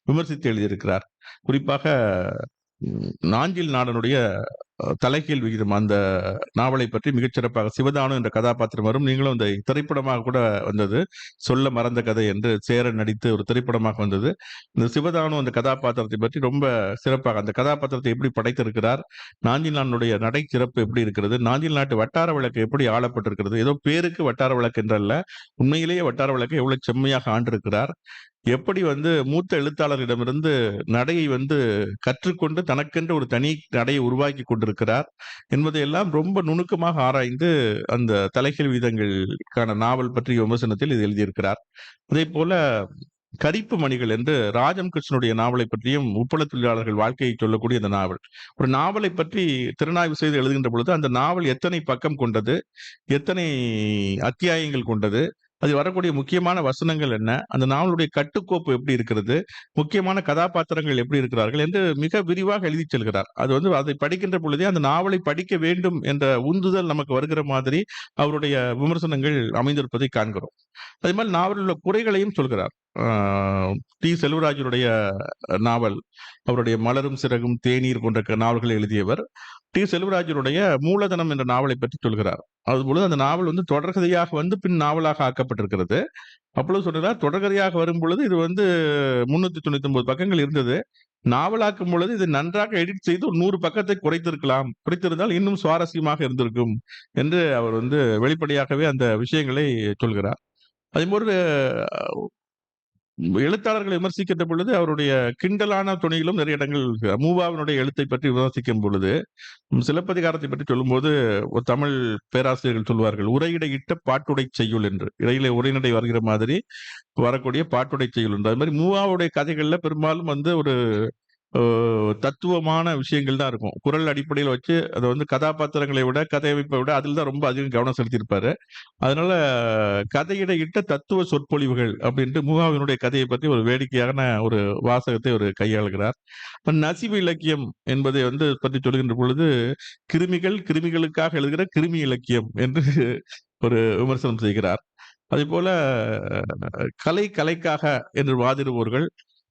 விமர்சித்து எழுதியிருக்கிறார். குறிப்பாக நாஞ்சில் நாடனுடைய தலைகீழ் விகிதம் அந்த நாவலை பற்றி மிகச்சிறப்பாக சிவதானு என்ற கதாபாத்திரம் வரும். நீங்களும் இந்த திரைப்படமாக கூட வந்தது, சொல்ல மறந்த கதை என்று சேரன் நடித்து ஒரு திரைப்படமாக வந்தது. இந்த சிவதானு அந்த கதாபாத்திரத்தை பற்றி ரொம்ப சிறப்பாக அந்த கதாபாத்திரத்தை எப்படி படைத்திருக்கிறார், நாஞ்சில் நாடனுடைய நடை சிறப்பு எப்படி இருக்கிறது, நாஞ்சில் நாட்டு வட்டார வழக்கு எப்படி ஆளப்பட்டிருக்கிறது, ஏதோ பேருக்கு வட்டார வழக்கு என்றல்ல, உண்மையிலேயே வட்டார வழக்கை எவ்வளவு செம்மையாக ஆண்டிருக்கிறார், எப்படி மூத்த எழுத்தாளரிடமிருந்து நடையை கற்றுக்கொண்டு தனக்கென்று ஒரு தனி நடையை உருவாக்கி கொண்டிருக்கிறார் என்பதையெல்லாம் ரொம்ப நுணுக்கமாக ஆராய்ந்து அந்த தலைகீழ் விதங்களுக்கான நாவல் பற்றிய விமர்சனத்தில் இது எழுதியிருக்கிறார். அதே போல கரிப்பு மணிகள் என்று ராஜம் கிருஷ்ணனுடைய நாவலை பற்றியும் உப்பள தொழிலாளர்கள் வாழ்க்கையை சொல்லக்கூடிய அந்த நாவல். ஒரு நாவலை பற்றி திறனாய்வு செய்து எழுதுகின்ற பொழுது அந்த நாவல் எத்தனை பக்கம் கொண்டது, எத்தனை அத்தியாயங்கள் கொண்டது, அது வரக்கூடிய முக்கியமான வசனங்கள் என்ன, அந்த நாவலுடைய கட்டுக்கோப்பு எப்படி இருக்கிறது, முக்கியமான கதாபாத்திரங்கள் எப்படி இருக்கிறார்கள் என்று மிக விரிவாக எழுதி செல்கிறார். அது அதை படிக்கின்ற பொழுதே அந்த நாவலை படிக்க வேண்டும் என்ற உந்துதல் நமக்கு வருகிற மாதிரி அவருடைய விமர்சனங்கள் அமைந்திருப்பதை காண்கிறோம். அதே மாதிரி நாவலில் உள்ள குறைகளையும் சொல்கிறார். டி. செல்வராஜனுடைய நாவல், அவருடைய மலரும் சிறகும், தேநீர் போன்ற நாவல்களை எழுதியவர். டி. செல்வராஜனுடைய மூலதனம் என்ற நாவலை பற்றி சொல்கிறார். அதுபொழுது அந்த நாவல் வந்து தொடர்கதையாக வந்து பின் நாவலாக ஆக்கப்பட்டிருக்கிறது. அப்பொழுது சொல்கிறார், தொடர்கதையாக வரும்பொழுது இது வந்து 399 பக்கங்கள் இருந்தது. நாவலாக்கும் பொழுது இதை நன்றாக எடிட் செய்து ஒரு 100 பக்கத்தை குறைத்திருந்தால் இன்னும் சுவாரஸ்யமாக இருந்திருக்கும் என்று அவர் வந்து வெளிப்படையாகவே அந்த விஷயங்களை சொல்கிறார். அதேபோல எழுத்தாளர்களை விமர்சிக்கின்ற பொழுது அவருடைய கிண்டலான துணையிலும் நிறைய இடங்கள் மூவாவினுடைய எழுத்தை பற்றி விமர்சிக்கும் பொழுது, சிலப்பதிகாரத்தை பற்றி சொல்லும்போது ஒரு தமிழ் பேராசிரியர்கள் சொல்வார்கள், உரையிடையிட்ட பாட்டுடை செய்யுள் என்று. இடையிலே உரைநடை வருகிற மாதிரி வரக்கூடிய பாட்டுடை செய்யுள் என்று. அது மாதிரி மூவாவுடைய கதைகள்ல பெரும்பாலும் வந்து ஒரு தத்துவமான விஷயங்கள் தான் இருக்கும். குரல் அடிப்படையில் வச்சு அதை வந்து கதாபாத்திரங்களை விட, கதையமைப்பை விட அதில் தான் ரொம்ப அதிகம் கவனம் செலுத்தியிருப்பாரு. அதனால கதையிடையிட்ட தத்துவ சொற்பொழிவுகள் அப்படின்ட்டு மூவாவினுடைய கதையை பற்றி ஒரு வேடிக்கையான ஒரு வாசகத்தை ஒரு கையாளுகிறார். நசிவு இலக்கியம் என்பதை வந்து பற்றி சொல்கின்ற பொழுது, கிருமிகளுக்காக எழுதுகிற கிருமி இலக்கியம் என்று ஒரு விமர்சனம் செய்கிறார். அதே போல கலைக்காக என்று வாதிடுபவர்கள்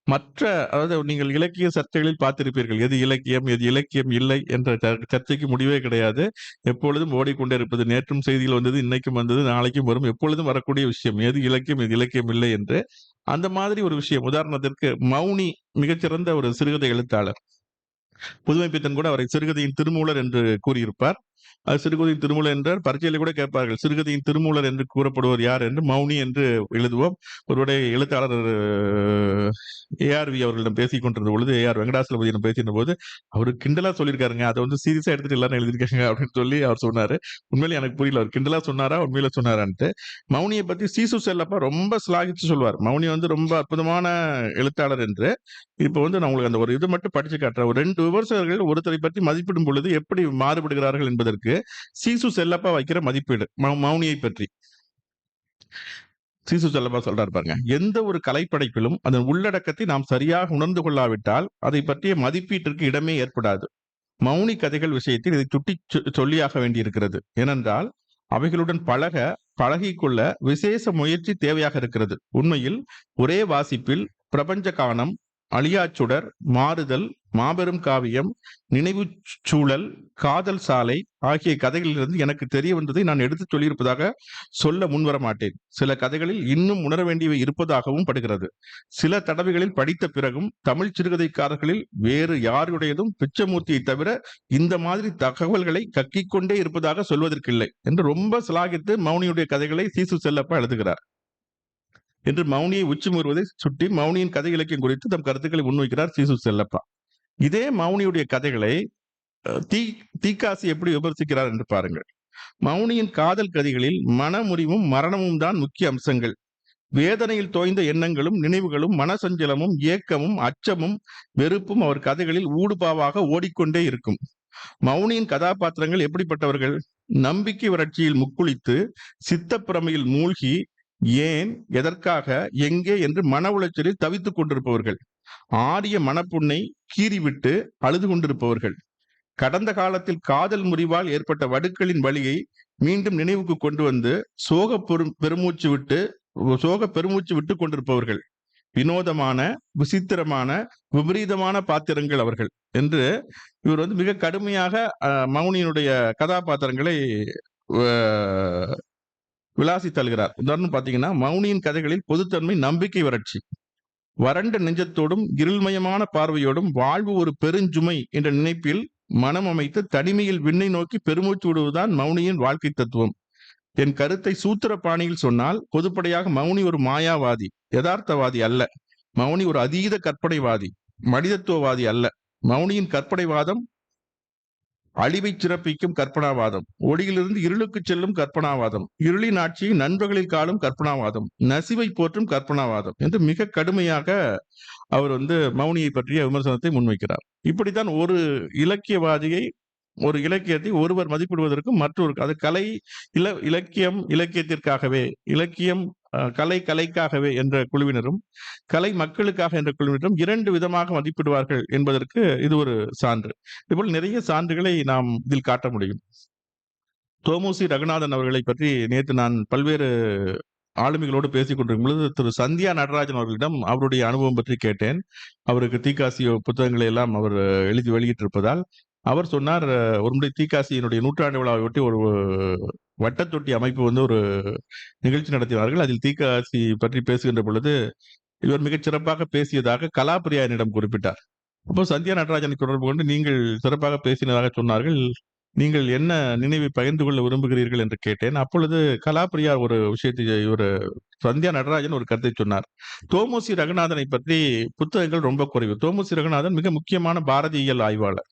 மற்ற, அதாவது நீங்கள் இலக்கிய சர்ச்சைகளில் பார்த்திருப்பீர்கள், எது இலக்கியம் எது இலக்கியம் இல்லை என்ற சர்ச்சைக்கு முடிவே கிடையாது. எப்பொழுதும் ஓடிக்கொண்டே இருப்பது. நேற்றும் செய்தியில் வந்தது, இன்னைக்கும் வந்தது, நாளைக்கும் வரும். எப்பொழுதும் வரக்கூடிய விஷயம் எது இலக்கியம் எது இலக்கியம் இல்லை என்று. அந்த மாதிரி ஒரு விஷயம். உதாரணத்திற்கு மௌனி மிகச்சிறந்த ஒரு சிறுகதை எழுத்தாளர். புதுமைப்பித்தன் கூட அவரை சிறுகதையின் திருமூலர் என்று கூறியிருப்பார். அது சிறுகதையின் திருமூலர் என்றார். பரீட்சையில கூட கேட்பார்கள், சிறுகதையின் திருமூலர் என்று கூறப்படுவர் யார் என்று. மௌனி என்று எழுதுவோம். ஒருவருடைய எழுத்தாளர் ஏஆர்வி அவர்களிடம் பேசிக் கொண்டிருந்த பொழுது, ஏஆர் வெங்கடாசலபதியிடம் பேசின போது, அவரு கிண்டலா சொல்லியிருக்காருங்க, அதை வந்து சீரியஸா எடுத்துட்டு எல்லாரும் எழுதியிருக்காங்க அப்படின்னு சொல்லி அவர் சொன்னாரு. உண்மையிலே எனக்கு புரியல, அவர் கிண்டலா சொன்னாரா உண்மையில சொன்னாரான்ட்டு. மௌனியை பத்தி சீசு செல்லப்பா ரொம்ப சிலாகிச்சு சொல்வார். மௌனி வந்து ரொம்ப அற்புதமான எழுத்தாளர் என்று. இப்ப வந்து நான் உங்களுக்கு அந்த ஒரு இது மட்டும் படிச்சு காட்டுறேன். ஒரு 2 விமர்சகர்கள் ஒருத்தரை பற்றி மதிப்பிடும் பொழுது எப்படி மாறுபடுகிறார்கள் என்பதற்கு சீசு செல்லப்பா வைக்கிற மதிப்பீடு மௌனியை பற்றி. சீசு செல்லப்பா சொல்றாரு பாருங்க, எந்த ஒரு கலைப்படைப்பிலும் அதன் உள்ளடக்கத்தை நாம் சரியாக உணர்ந்து கொள்ளாவிட்டால் அதை பற்றிய மதிப்பீட்டிற்கு இடமே ஏற்படாது. மௌனி கதைகள் விஷயத்தில் இதை சுட்டி சொல்லியாக வேண்டியிருக்கிறது. ஏனென்றால் அவைகளுடன் பழகிக்கொள்ள விசேஷ முயற்சி தேவையாக இருக்கிறது. உண்மையில் ஒரே வாசிப்பில் பிரபஞ்ச கானம், அழியாச்சுடர், மாறுதல், மாபெரும் காவியம், நினைவு சூழல், காதல் சாலை ஆகிய கதைகளிலிருந்து எனக்கு தெரிய வந்ததை நான் எடுத்துச் சொல்லியிருப்பதாக சொல்ல முன்வர மாட்டேன். சில கதைகளில் இன்னும் உணர வேண்டியவை இருப்பதாகவும் படுகிறது. சில தடவைகளில் படித்த பிறகும் தமிழ் சிறுகதைக்காரர்களில் வேறு யாருடையதும் பிச்சமூர்த்தியை தவிர இந்த மாதிரி தகவல்களை கக்கிக்கொண்டே இருப்பதாக சொல்வதற்கில்லை என்று ரொம்ப சிலாகித்து மௌனியுடைய கதைகளை சீசு செல்லப்பா எழுதுகிறார். என்று மௌனியை உச்சி முறுவதை சுட்டி மௌனியின் கதை இலக்கியம் குறித்து தம் கருத்துக்களை முன்வைக்கிறார் சீசு செல்லப்பா. இதே மௌனியுடைய கதைகளை தீக்காசி எப்படி விமர்சிக்கிறார் என்று பாருங்கள். மௌனியின் காதல் கதைகளில் மனமுறிவும் மரணமும் தான் முக்கிய அம்சங்கள். வேதனையில் தோய்ந்த எண்ணங்களும் நினைவுகளும் மனசஞ்சலமும் ஏக்கமும் அச்சமும் வெறுப்பும் அவர் கதைகளில் ஊடுபாவாக ஓடிக்கொண்டே இருக்கும். மௌனியின் கதாபாத்திரங்கள் எப்படிப்பட்டவர்கள்? நம்பிக்கை வறட்சியில் முக்குளித்து சித்தப்பிரமையில் மூழ்கி ஏன், எதற்காக, எங்கே என்று மன உளைச்சலில் தவித்துக் கொண்டிருப்பவர்கள். ஆரிய மனப்புண்ணை கீறிவிட்டு அழுது கொண்டிருப்பவர்கள். கடந்த காலத்தில் காதல் முறிவால் ஏற்பட்ட வடுக்களின் வழியை மீண்டும் நினைவுக்கு கொண்டு வந்து சோக பெருமூச்சு விட்டு கொண்டிருப்பவர்கள். வினோதமான, விசித்திரமான, விபரீதமான பாத்திரங்கள் அவர்கள் என்று இவர் வந்து மிக கடுமையாக மௌனியினுடைய கதாபாத்திரங்களை விளாசி தருகிறார். உதாரணம் பாத்தீங்கன்னா, மௌனியின் கதைகளில் பொதுத்தன்மை நம்பிக்கை வறட்சி. வறண்ட நெஞ்சத்தோடும் இருள்மயமான பார்வையோடும் வாழ்வு ஒரு பெருஞ்சுமை என்ற நினைப்பில் மனம் அமைத்து தனிமையில் விண்ணை நோக்கி பெருமூச்சு விடுவதுதான் மௌனியின் வாழ்க்கை தத்துவம். என் கருத்தை சூத்திர பாணியில் சொன்னால் பொதுப்படையாக மௌனி ஒரு மாயாவாதி, யதார்த்தவாதி அல்ல. மௌனி ஒரு அதீத கற்பனைவாதி, மனிதத்துவவாதி அல்ல. மௌனியின் கற்பனைவாதம் அழிவை சிறப்பிக்கும் கற்பனாவாதம், ஒளியிலிருந்து இருளுக்கு செல்லும் கற்பனாவாதம், இருளின் ஆட்சியை நண்பர்களில் காலும் கற்பனாவாதம், நசிவை போற்றும் கற்பனாவாதம் என்று மிக கடுமையாக அவர் வந்து மௌனியை பற்றிய விமர்சனத்தை முன்வைக்கிறார். இப்படித்தான் ஒரு இலக்கியவாதியை, ஒரு இலக்கியத்தை ஒருவர் மதிப்பிடுவதற்கும் மற்றொரு, அது கலை இலக்கியம் இலக்கியத்திற்காகவே, இலக்கியம் கலைக்காகவே என்ற குழுவினரும், கலை மக்களுக்காக என்ற குழுவினரும் 2 விதமாக மதிப்பிடுவார்கள் என்பதற்கு இது ஒரு சான்று. இதுபோல் நிறைய சான்றுகளை நாம் இதில் காட்ட முடியும். தோமுசி ரகுநாதன் அவர்களை பற்றி நேற்று நான் பல்வேறு ஆளுமைகளோடு பேசிக் கொண்டிருக்கும் பொழுது திரு சந்தியா நடராஜன் அவர்களிடம் அவருடைய அனுபவம் பற்றி கேட்டேன். அவருக்கு தீக்காசி புத்தகங்களை எல்லாம் அவர் எழுதி வெளியிட்டிருப்பதால் அவர் சொன்னார், ஒரு முறை தீக்காசியினுடைய 100ஆண்டு விழாவையொட்டி ஒரு வட்டத்தொட்டி அமைப்பு வந்து ஒரு நிகழ்ச்சி நடத்தினார்கள். அதில் தீக்காசி பற்றி பேசுகின்ற பொழுது இவர் மிகச் சிறப்பாக பேசியதாக கலாப்பிரியா என்னிடம் குறிப்பிட்டார். அப்போ சந்தியா நடராஜனை தொடர்பு கொண்டு நீங்கள் சிறப்பாக பேசினதாக சொன்னார்கள். நீங்கள் என்ன நினைவை பகிர்ந்து கொள்ள விரும்புகிறீர்கள் என்று கேட்டேன். அப்பொழுது கலாப்பிரியா ஒரு விஷயத்தை இவர் சந்தியா நடராஜன் ஒரு கருத்தை சொன்னார். தோமுசி ரகுநாதனை பற்றி புத்தகங்கள் ரொம்ப குறைவு. தோமுசி ரகுநாதன் மிக முக்கியமான பாரதியியல் ஆய்வாளர்.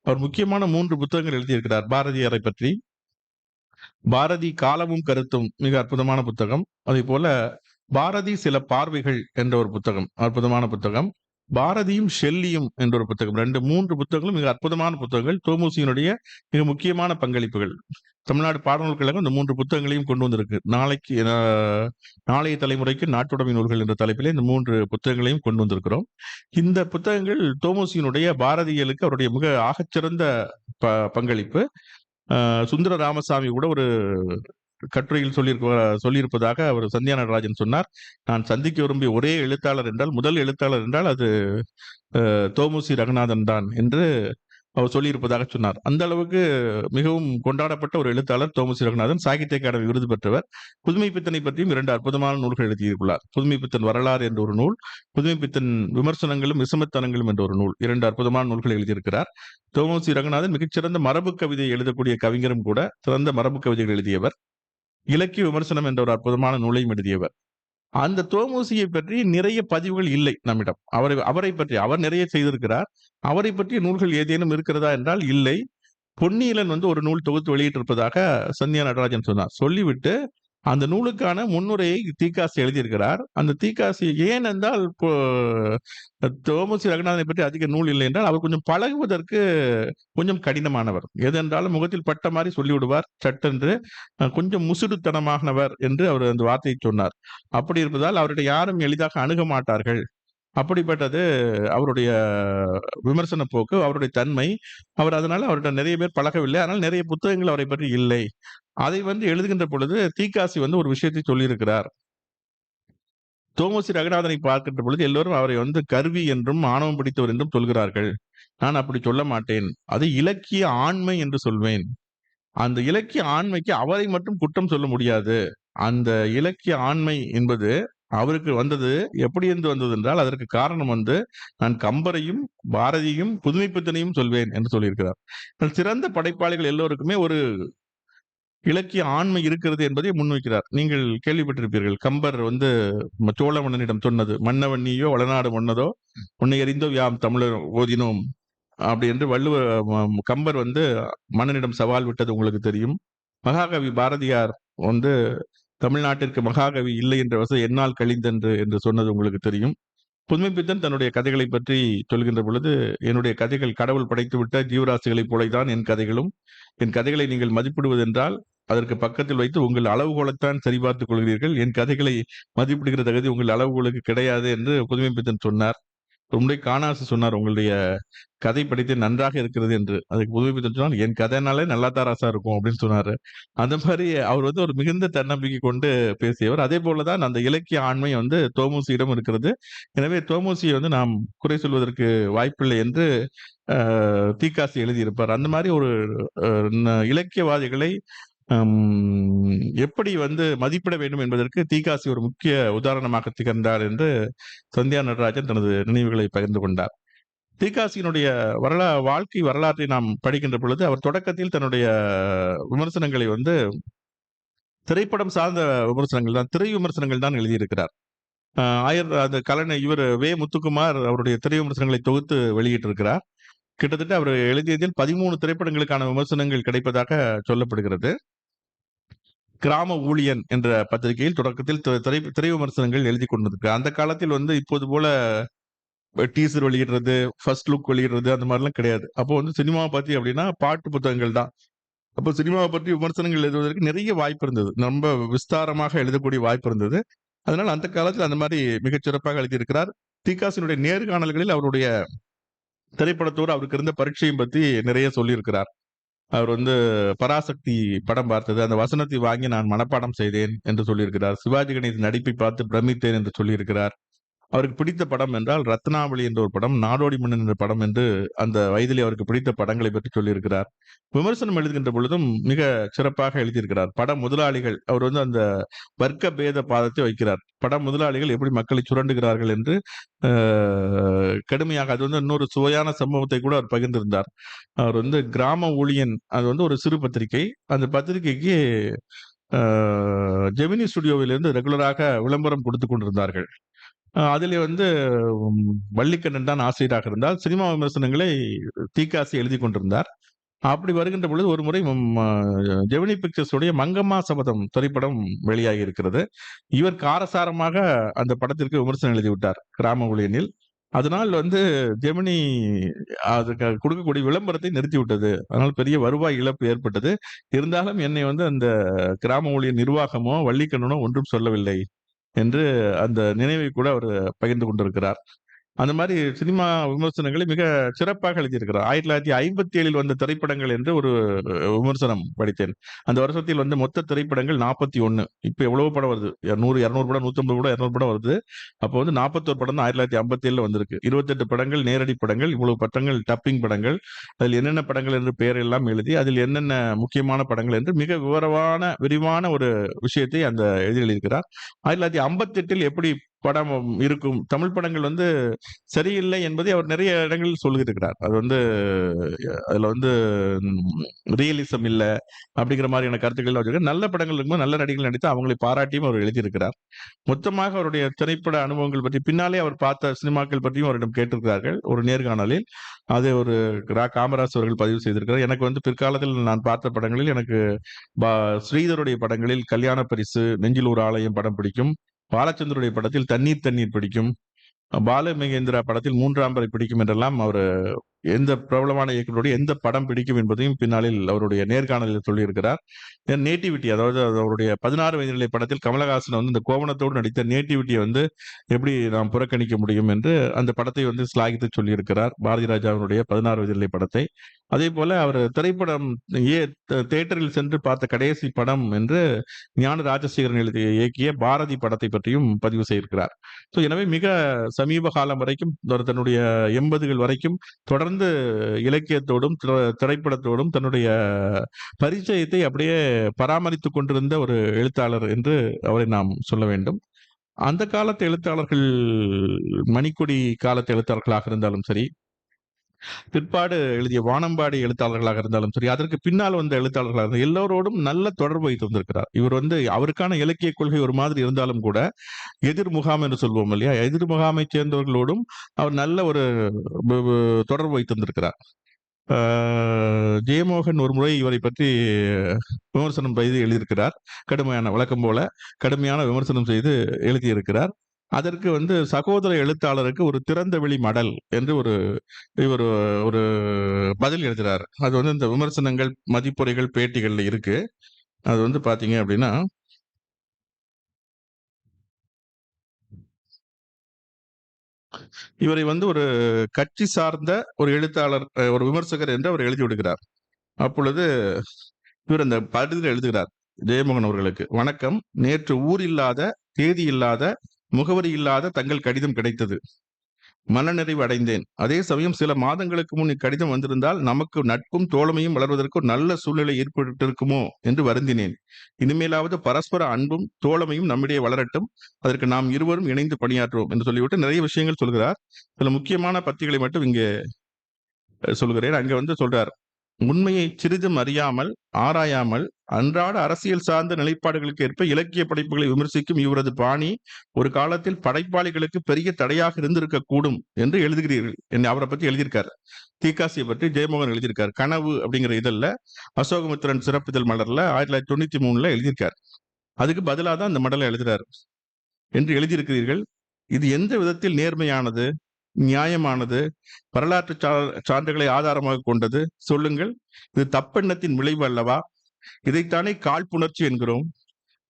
அவர் முக்கியமான 3 புத்தகங்கள் எழுதியிருக்கிறார் பாரதியாரை பற்றி. பாரதி காலமும் கருத்தும் மிக அற்புதமான புத்தகம். அதேபோல பாரதி சில பார்வைகள் என்ற ஒரு புத்தகம், அற்புதமான புத்தகம். பாரதியும் ஷெல்லியும் என்ற ஒரு புத்தகம். 3 புத்தகங்களும் மிக அற்புதமான புத்தகங்கள். தோமுசியினுடைய மிக முக்கியமான பங்களிப்புகள். தமிழ்நாடு பாடநூல் கழகம் இந்த 3 புத்தகங்களையும் கொண்டு வந்திருக்கு. நாளைய தலைமுறைக்கு நாட்டுடைமை நூல்கள் என்ற தலைப்பிலே இந்த 3 புத்தகங்களையும் கொண்டு வந்திருக்கிறோம். இந்த புத்தகங்கள் தோமுசியினுடைய பாரதியலுக்கு அவருடைய மிக ஆகச்சிறந்த பங்களிப்பு. சுந்தர ராமசாமி கூட ஒரு கட்டுரையில் சொல்லியிருப்பதாக அவர் சந்தியா நடராஜன் சொன்னார். நான் சந்திக்க விரும்பிய ஒரே எழுத்தாளர் என்றால், முதல் எழுத்தாளர் என்றால் அது தோமுசி ரகுநாதன் தான் என்று அவர் சொல்லியிருப்பதாக சொன்னார். அந்த அளவுக்கு மிகவும் கொண்டாடப்பட்ட ஒரு எழுத்தாளர் தோமுசி ரகுநாதன். சாகித்ய அகாடமி விருது பெற்றவர். புதுமை பித்தனை பற்றியும் 2 அற்புதமான நூல்கள் எழுதியுள்ளார். புதுமை பித்தன் வரலாறு என்ற ஒரு நூல், புதுமை பித்தன் விமர்சனங்களும் விசமத்தனங்களும் என்ற ஒரு நூல். 2 அற்புதமான நூல்கள் எழுதியிருக்கிறார். தோமுசி ரகுநாதன் மிகச்சிறந்த மரபு கவிதை எழுதக்கூடிய கவிஞரும் கூட. சிறந்த மரபு கவிதைகள் எழுதியவர். இலக்கிய விமர்சனம் என்ற ஒரு அற்புதமான நூலையும் எழுதியவர். அந்த தோமுசியை பற்றி நிறைய பதிவுகள் இல்லை நம்மிடம். அவரை பற்றி அவர் நிறைய செய்திருக்கிறார். அவரை பற்றிய நூல்கள் ஏதேனும் இருக்கிறதா என்றால் இல்லை. பொன்னியிலன் வந்து ஒரு நூல் தொகுத்து வெளியிட்டிருப்பதாக சந்தியா நடராஜன் சொன்னார். சொல்லிவிட்டு அந்த நூலுக்கான முன்னுரையை தீக்காசி எழுதியிருக்கிறார். அந்த தீக்காசி ஏன் என்றால் தோமுசி ரகுநாதனை பற்றி அதிக நூல் இல்லை என்றால் அவர் கொஞ்சம் பழகுவதற்கு கொஞ்சம் கடினமானவர். எதென்றாலும் முகத்தில் பட்ட மாதிரி சொல்லிவிடுவார் சட்டென்று. கொஞ்சம் முசுடுத்தனமானவர் என்று அவர் அந்த வார்த்தையை சொன்னார். அப்படி இருப்பதால் அவருடைய யாரும் எளிதாக அணுக மாட்டார்கள். அப்படிப்பட்டது அவருடைய விமர்சன போக்கு, அவருடைய தன்மை. அதனால அவர்கிட்ட நிறைய பேர் பழகவில்லை. அதனால நிறைய புத்தகங்கள் அவரை பற்றி இல்லை. அதை வந்து எழுதுகின்ற பொழுது தீக்காசி வந்து ஒரு விஷயத்தை சொல்லியிருக்கிறார். தோமுசி ரகுநாதனை பார்க்கின்ற பொழுது எல்லோரும் அவரை வந்து கர்வி என்றும் ஆணவம் பிடித்தவர் என்றும் சொல்கிறார்கள். நான் அப்படி சொல்ல மாட்டேன். அது இலக்கிய ஆண்மை என்று சொல்வேன். அந்த இலக்கிய ஆண்மைக்கு அவரை மட்டும் குற்றம் சொல்ல முடியாது. அந்த இலக்கிய ஆண்மை என்பது அவருக்கு வந்தது எப்படி இருந்து வந்தது என்றால், அதற்கு காரணம் வந்து நான் கம்பரையும் பாரதியும் புதுமை பித்தனையும் சொல்வேன் என்று சொல்லியிருக்கிறார். சிறந்த படைப்பாளிகள் எல்லோருக்குமே ஒரு இலக்கிய ஆண்மை இருக்கிறது என்பதை முன்வைக்கிறார். நீங்கள் கேள்விப்பட்டிருப்பீர்கள். கம்பர் வந்து சோழ மன்னனிடம் சொன்னது, மன்னவன் நீயோ வளநாடு மன்னதோ உன்னை அறிந்தோ யாம் தமிழர் ஓதினோம் அப்படி என்று கம்பர் வந்து மன்னனிடம் சவால் விட்டது உங்களுக்கு தெரியும். மகாகவி பாரதியார் வந்து தமிழ்நாட்டிற்கு மகாகவி இல்லை என்ற வசதி என்னால் கழிந்தென்று என்று சொன்னது உங்களுக்கு தெரியும். புதுமை பித்தன் தன்னுடைய கதைகளை பற்றி சொல்கின்ற பொழுது, என்னுடைய கதைகள் கடவுள் படைத்துவிட்ட ஜீவராசிகளைப் போலதான் என் கதைகளும். என் கதைகளை நீங்கள் மதிப்பிடுவதென்றால் அதற்கு பக்கத்தில் வைத்து உங்கள் அளவுகோலைத்தான் சரிபார்த்துக் கொள்கிறீர்கள். என் கதைகளை மதிப்பிடுகிற தகுதி உங்கள் அளவுகோலுக்கு கிடையாது என்று புதுமை பித்தன் சொன்னார். முறை காணாசு சொன்னார், உங்களுடைய கதை படித்து நன்றாக இருக்கிறது என்று. அதுக்கு புதுமை பித்தன் சொன்னார், என் கதைனாலே நல்லா தாராசா இருக்கும் அப்படின்னு சொன்னாரு. அந்த மாதிரி அவர் வந்து ஒரு மிகுந்த தன்னம்பிக்கை கொண்டு பேசியவர். அதே போலதான் அந்த இலக்கிய ஆண்மை வந்து தோமுசியிடம் இருக்கிறது. எனவே தோமுசியை வந்து நாம் குறை சொல்வதற்கு வாய்ப்பில்லை என்று தீக்காசி எழுதியிருப்பார். அந்த மாதிரி ஒரு இலக்கியவாதிகளை எப்படி வந்து மதிப்பிட வேண்டும் என்பதற்கு தீக்காசி ஒரு முக்கிய உதாரணமாக திகழ்ந்தார் என்று சந்தியா நடராஜன் தனது நினைவுகளை பகிர்ந்து கொண்டார். தீக்காசியினுடைய வாழ்க்கை வரலாற்றை நாம் படிக்கின்ற பொழுது அவர் தொடக்கத்தில் தன்னுடைய விமர்சனங்களை வந்து திரைப்படம் சார்ந்த விமர்சனங்கள் தான், திரை விமர்சனங்கள் தான் எழுதியிருக்கிறார். அந்த கலைஞர் இவர் வே முத்துக்குமார் அவருடைய திரை விமர்சனங்களை தொகுத்து வெளியிட்டிருக்கிறார். கிட்டத்தட்ட அவர் எழுதியதில் 13 திரைப்படங்களுக்கான விமர்சனங்கள் கிடைப்பதாக சொல்லப்படுகிறது. கிராம ஊழியன் என்ற பத்திரிகையில் தொடக்கத்தில் திரை விமர்சனங்கள் எழுதி கொண்டிருக்கு. அந்த காலத்தில் வந்து இப்போது போல டீசர் வெளியிடுறது, ஃபர்ஸ்ட் லுக் வெளியிடுறது அந்த மாதிரிலாம் கிடையாது. அப்போ வந்து சினிமாவை பத்தி அப்படின்னா பாட்டு புத்தகங்கள் தான். அப்போ சினிமாவை பற்றி விமர்சனங்கள் எழுதுவதற்கு நிறைய வாய்ப்பு இருந்தது. ரொம்ப விஸ்தாரமாக எழுதக்கூடிய வாய்ப்பு இருந்தது. அதனால அந்த காலத்தில் அந்த மாதிரி மிகச்சிறப்பாக எழுதியிருக்கிறார். தீக்காசியினுடைய நேர்காணல்களில் அவருடைய திரைப்படத்தோடு அவருக்கு இருந்த பரீட்சையும் பற்றி நிறைய சொல்லியிருக்கிறார். அவர் வந்து பராசக்தி படம் பார்த்தது, அந்த வசனத்தை வாங்கி நான் மனப்பாடம் செய்தேன் என்று சொல்லியிருக்கிறார். சிவாஜி கணேசன் நடிப்பை பார்த்து பிரமித்தேன் என்று சொல்லியிருக்கிறார். அவருக்கு பிடித்த படம் என்றால் ரத்னாவளி என்ற ஒரு படம், நாடோடி மன்னன் என்ற படம் என்று அந்த வயதிலே அவருக்கு பிடித்த படங்களை பற்றி சொல்லியிருக்கிறார். விமர்சனம் எழுதுகின்ற பொழுதும் மிக சிறப்பாக எழுதியிருக்கிறார். பட முதலாளிகள், அவர் வந்து அந்த வர்க்க பேத பாதத்தை வைக்கிறார். பட முதலாளிகள் எப்படி மக்களை சுரண்டுகிறார்கள் என்று கடுமையாக, அது வந்து இன்னொரு சுவையான சம்பவத்தை கூட அவர் பகிர்ந்திருந்தார். அவர் வந்து கிராம ஊழியன், அது வந்து ஒரு சிறு பத்திரிகை. அந்த பத்திரிகைக்கு ஜெமினி ஸ்டுடியோவிலிருந்து ரெகுலராக விளம்பரம் கொடுத்து கொண்டிருந்தார்கள். அதிலே வந்து வள்ளிக்கண்ணன் தான் ஆசிரியராக இருந்தார். சினிமா விமர்சனங்களை தீக்காசி எழுதி கொண்டிருந்தார். அப்படி வருகின்ற பொழுது ஒரு முறை ஜெமினி பிக்சர்ஸ் உடைய மங்கம்மா சபதம் திரைப்படம் வெளியாகி இருக்கிறது. இவர் காரசாரமாக அந்த படத்திற்கு விமர்சனம் எழுதிவிட்டார் கிராம ஊழியனில். அதனால் வந்து ஜெமினி அதுக்கு கொடுக்கக்கூடிய விளம்பரத்தை நிறுத்திவிட்டது. அதனால் பெரிய வருவாய் இழப்பு ஏற்பட்டது. இருந்தாலும் என்னை வந்து அந்த கிராம ஊழியர் நிர்வாகமோ வள்ளிக்கண்ணனோ ஒன்றும் சொல்லவில்லை என்று அந்த நினைவை கூட அவர் பகிர்ந்து கொண்டிருக்கிறார். அந்த மாதிரி சினிமா விமர்சனங்களை மிக சிறப்பாக எழுதியிருக்கிறார். 1957 வந்த திரைப்படங்கள் என்று ஒரு விமர்சனம் படித்தேன். அந்த வருஷத்தில் வந்து மொத்த திரைப்படங்கள் 41. இப்ப எவ்வளவோ படம் வருது. 100, 200 படம், 150 படம், 200 படம் வருது. அப்போ வந்து 41 படம் தான் 1957 வந்திருக்கு. 28 படங்கள் நேரடி படங்கள், இவ்வளவு படங்கள் டப்பிங் படங்கள். அதில் என்னென்ன படங்கள் என்று பெயர் எல்லாம் எழுதி, அதில் என்னென்ன முக்கியமான படங்கள் என்று மிக விரிவான ஒரு விஷயத்தை அந்த எழுதியிருக்கிறார். 1958 எப்படி படம் இருக்கும், தமிழ் படங்கள் வந்து சரியில்லை என்பதை அவர் நிறைய இடங்களில் சொல்லியிருக்கிறார். அது வந்து அதுல வந்து ரியலிசம் இல்ல அப்படிங்கிற மாதிரியான கருத்துக்கள் வச்சிருக்காரு. நல்ல படங்கள் இருக்கும்போது நல்ல நடிகர்கள் நடித்து அவங்களை பாராட்டியும் அவர் எழுதியிருக்கிறார். மொத்தமாக அவருடைய திரைப்பட அனுபவங்கள் பற்றி பின்னாலே அவர் பார்த்த சினிமாக்கள் பற்றியும் அவரிடம் கேட்டிருக்கிறார்கள் ஒரு நேர்காணலில். அதை ஒரு காமராஜ் அவர்கள் பதிவு செய்திருக்கிறார். எனக்கு வந்து பிற்காலத்தில் நான் பார்த்த படங்களில் எனக்கு ஸ்ரீதருடைய படங்களில் கல்யாண பரிசு, நெஞ்சில் ஒரு ஆலயம் படம் பிடிக்கும். பாலச்சந்தருடைய படத்தில் தண்ணீர் பிடிக்கும். பாலு மகேந்திரா படத்தில் 3ஆம் படை பிடிக்கும் என்றெல்லாம் அவர் எந்த பிரபலமான இயக்குனருடைய எந்த படம் பிடிக்கும் என்பதையும் பின்னாளில் அவருடைய நேர்காணலில் சொல்லியிருக்கிறார். நேட்டிவிட்டி, அதாவது அவருடைய 16 வயது நிலை படத்தில் கமலஹாசன் வந்து இந்த கோவணத்தோடு நடித்த நேட்டிவிட்டியை வந்து எப்படி நாம் புறக்கணிக்க முடியும் என்று அந்த படத்தை வந்து சிலாகித்து சொல்லியிருக்கிறார். பாரதி ராஜாவினுடைய 16 வயது நிலை படத்தை. அதே போல அவர் திரைப்படம் தியேட்டரில் சென்று பார்த்த கடைசி படம் என்று ஞான ராஜசேகரன் இயக்கிய பாரதி படத்தை பற்றியும் பதிவு செய்திருக்கிறார். எனவே மிக சமீப காலம் வரைக்கும் தன்னுடைய 80கள் வரைக்கும் தொடர்ந்து இலக்கியத்தோடும் திரைப்படத்தோடும் தன்னுடைய பரிச்சயத்தை அப்படியே பராமரித்துக் கொண்டிருந்த ஒரு எழுத்தாளர் என்று அவரை நாம் சொல்ல வேண்டும். அந்த காலத்து எழுத்தாளர்கள், மணிக்கொடி காலத்து எழுத்தாளர்களாக இருந்தாலும் சரி, பிற்பாடு எழுதிய வானம்பாடி எழுத்தாளர்களாக இருந்தாலும் சரி, அதற்கு பின்னால் வந்த எழுத்தாளர்களாக இருந்தால் எல்லோரோடும் நல்ல தொடர்பு வைத்து வந்திருக்கிறார். இவர் வந்து அவருக்கான இலக்கிய கொள்கை ஒரு மாதிரி இருந்தாலும் கூட எதிர் முகாம் என்று சொல்வோம் இல்லையா, எதிர் முகாமை சேர்ந்தவர்களோடும் அவர் நல்ல ஒரு தொடர்பு வைத்து வந்திருக்கிறார். ஜெயமோகன் ஒரு முறை இவரை பற்றி விமர்சனம் செய்து எழுதியிருக்கிறார். கடுமையான, வழக்கம் போல கடுமையான விமர்சனம் செய்து எழுதியிருக்கிறார். அதற்கு வந்து சகோதர எழுத்தாளருக்கு ஒரு திறந்த வெளி மடல் என்று இவர் ஒரு பதில் எழுதுறாரு. அது வந்து இந்த விமர்சனங்கள், மதிப்புரைகள், பேட்டிகள்ல இருக்கு. அது வந்து பாத்தீங்க அப்படின்னா, இவரை வந்து ஒரு கட்சி சார்ந்த ஒரு எழுத்தாளர், ஒரு விமர்சகர் என்று அவர் எழுதி விடுகிறார். அப்பொழுது இவர் அந்த பதில் எழுதுகிறார் ஜெயமோகன் அவர்களுக்கு. வணக்கம், நேற்று ஊர் இல்லாத, தேதி இல்லாத, முகவரி இல்லாத தங்கள் கடிதம் கிடைத்தது. மனநிறைவு அடைந்தேன். அதே சமயம் சில மாதங்களுக்கு முன் இக்கடிதம் வந்திருந்தால் நமக்கு நட்பும் தோழமையும் வளர்வதற்கு ஒரு நல்ல சூழ்நிலை ஏற்பட்டிருக்குமோ என்று வருந்தினேன். இனிமேலாவது பரஸ்பர அன்பும் தோழமையும் நம்மிடையே வளரட்டும். அதற்கு நாம் இருவரும் இணைந்து பணியாற்றுவோம் என்று சொல்லிவிட்டு நிறைய விஷயங்கள் சொல்கிறார். சில முக்கியமான பத்திகளை மட்டும் இங்கே சொல்கிறேன். அங்க வந்து சொல்றார், உண்மையை சிறிதும் அறியாமல், ஆராயாமல், அன்றாட அரசியல் சார்ந்த நிலைப்பாடுகளுக்கு ஏற்ப இலக்கிய படைப்புகளை விமர்சிக்கும் இவரது பாணி ஒரு காலத்தில் படைப்பாளிகளுக்கு பெரிய தடையாக இருந்திருக்க கூடும் என்று எழுதுகிறீர்கள். அவரை பத்தி எழுதியிருக்காரு. தீக்காசியை பற்றி ஜெயமோகன் எழுதியிருக்காரு. கனவு அப்படிங்கிற இதழ்ல, அசோகமித்திரன் சிறப்பிதழ் மலர்ல 1993 எழுதியிருக்காரு. அதுக்கு பதிலாக தான் இந்த மடலை எழுதுறாரு என்று எழுதியிருக்கிறீர்கள். இது எந்த விதத்தில் நேர்மையானது, நியாயமானது, வரலாற்று சான்றுகளை ஆதாரமாக கொண்டது? சொல்லுங்கள். இது தப்பெண்ணத்தின் விளைவு அல்லவா? இதைத்தானே காழ்ப்புணர்ச்சி என்கிறோம்.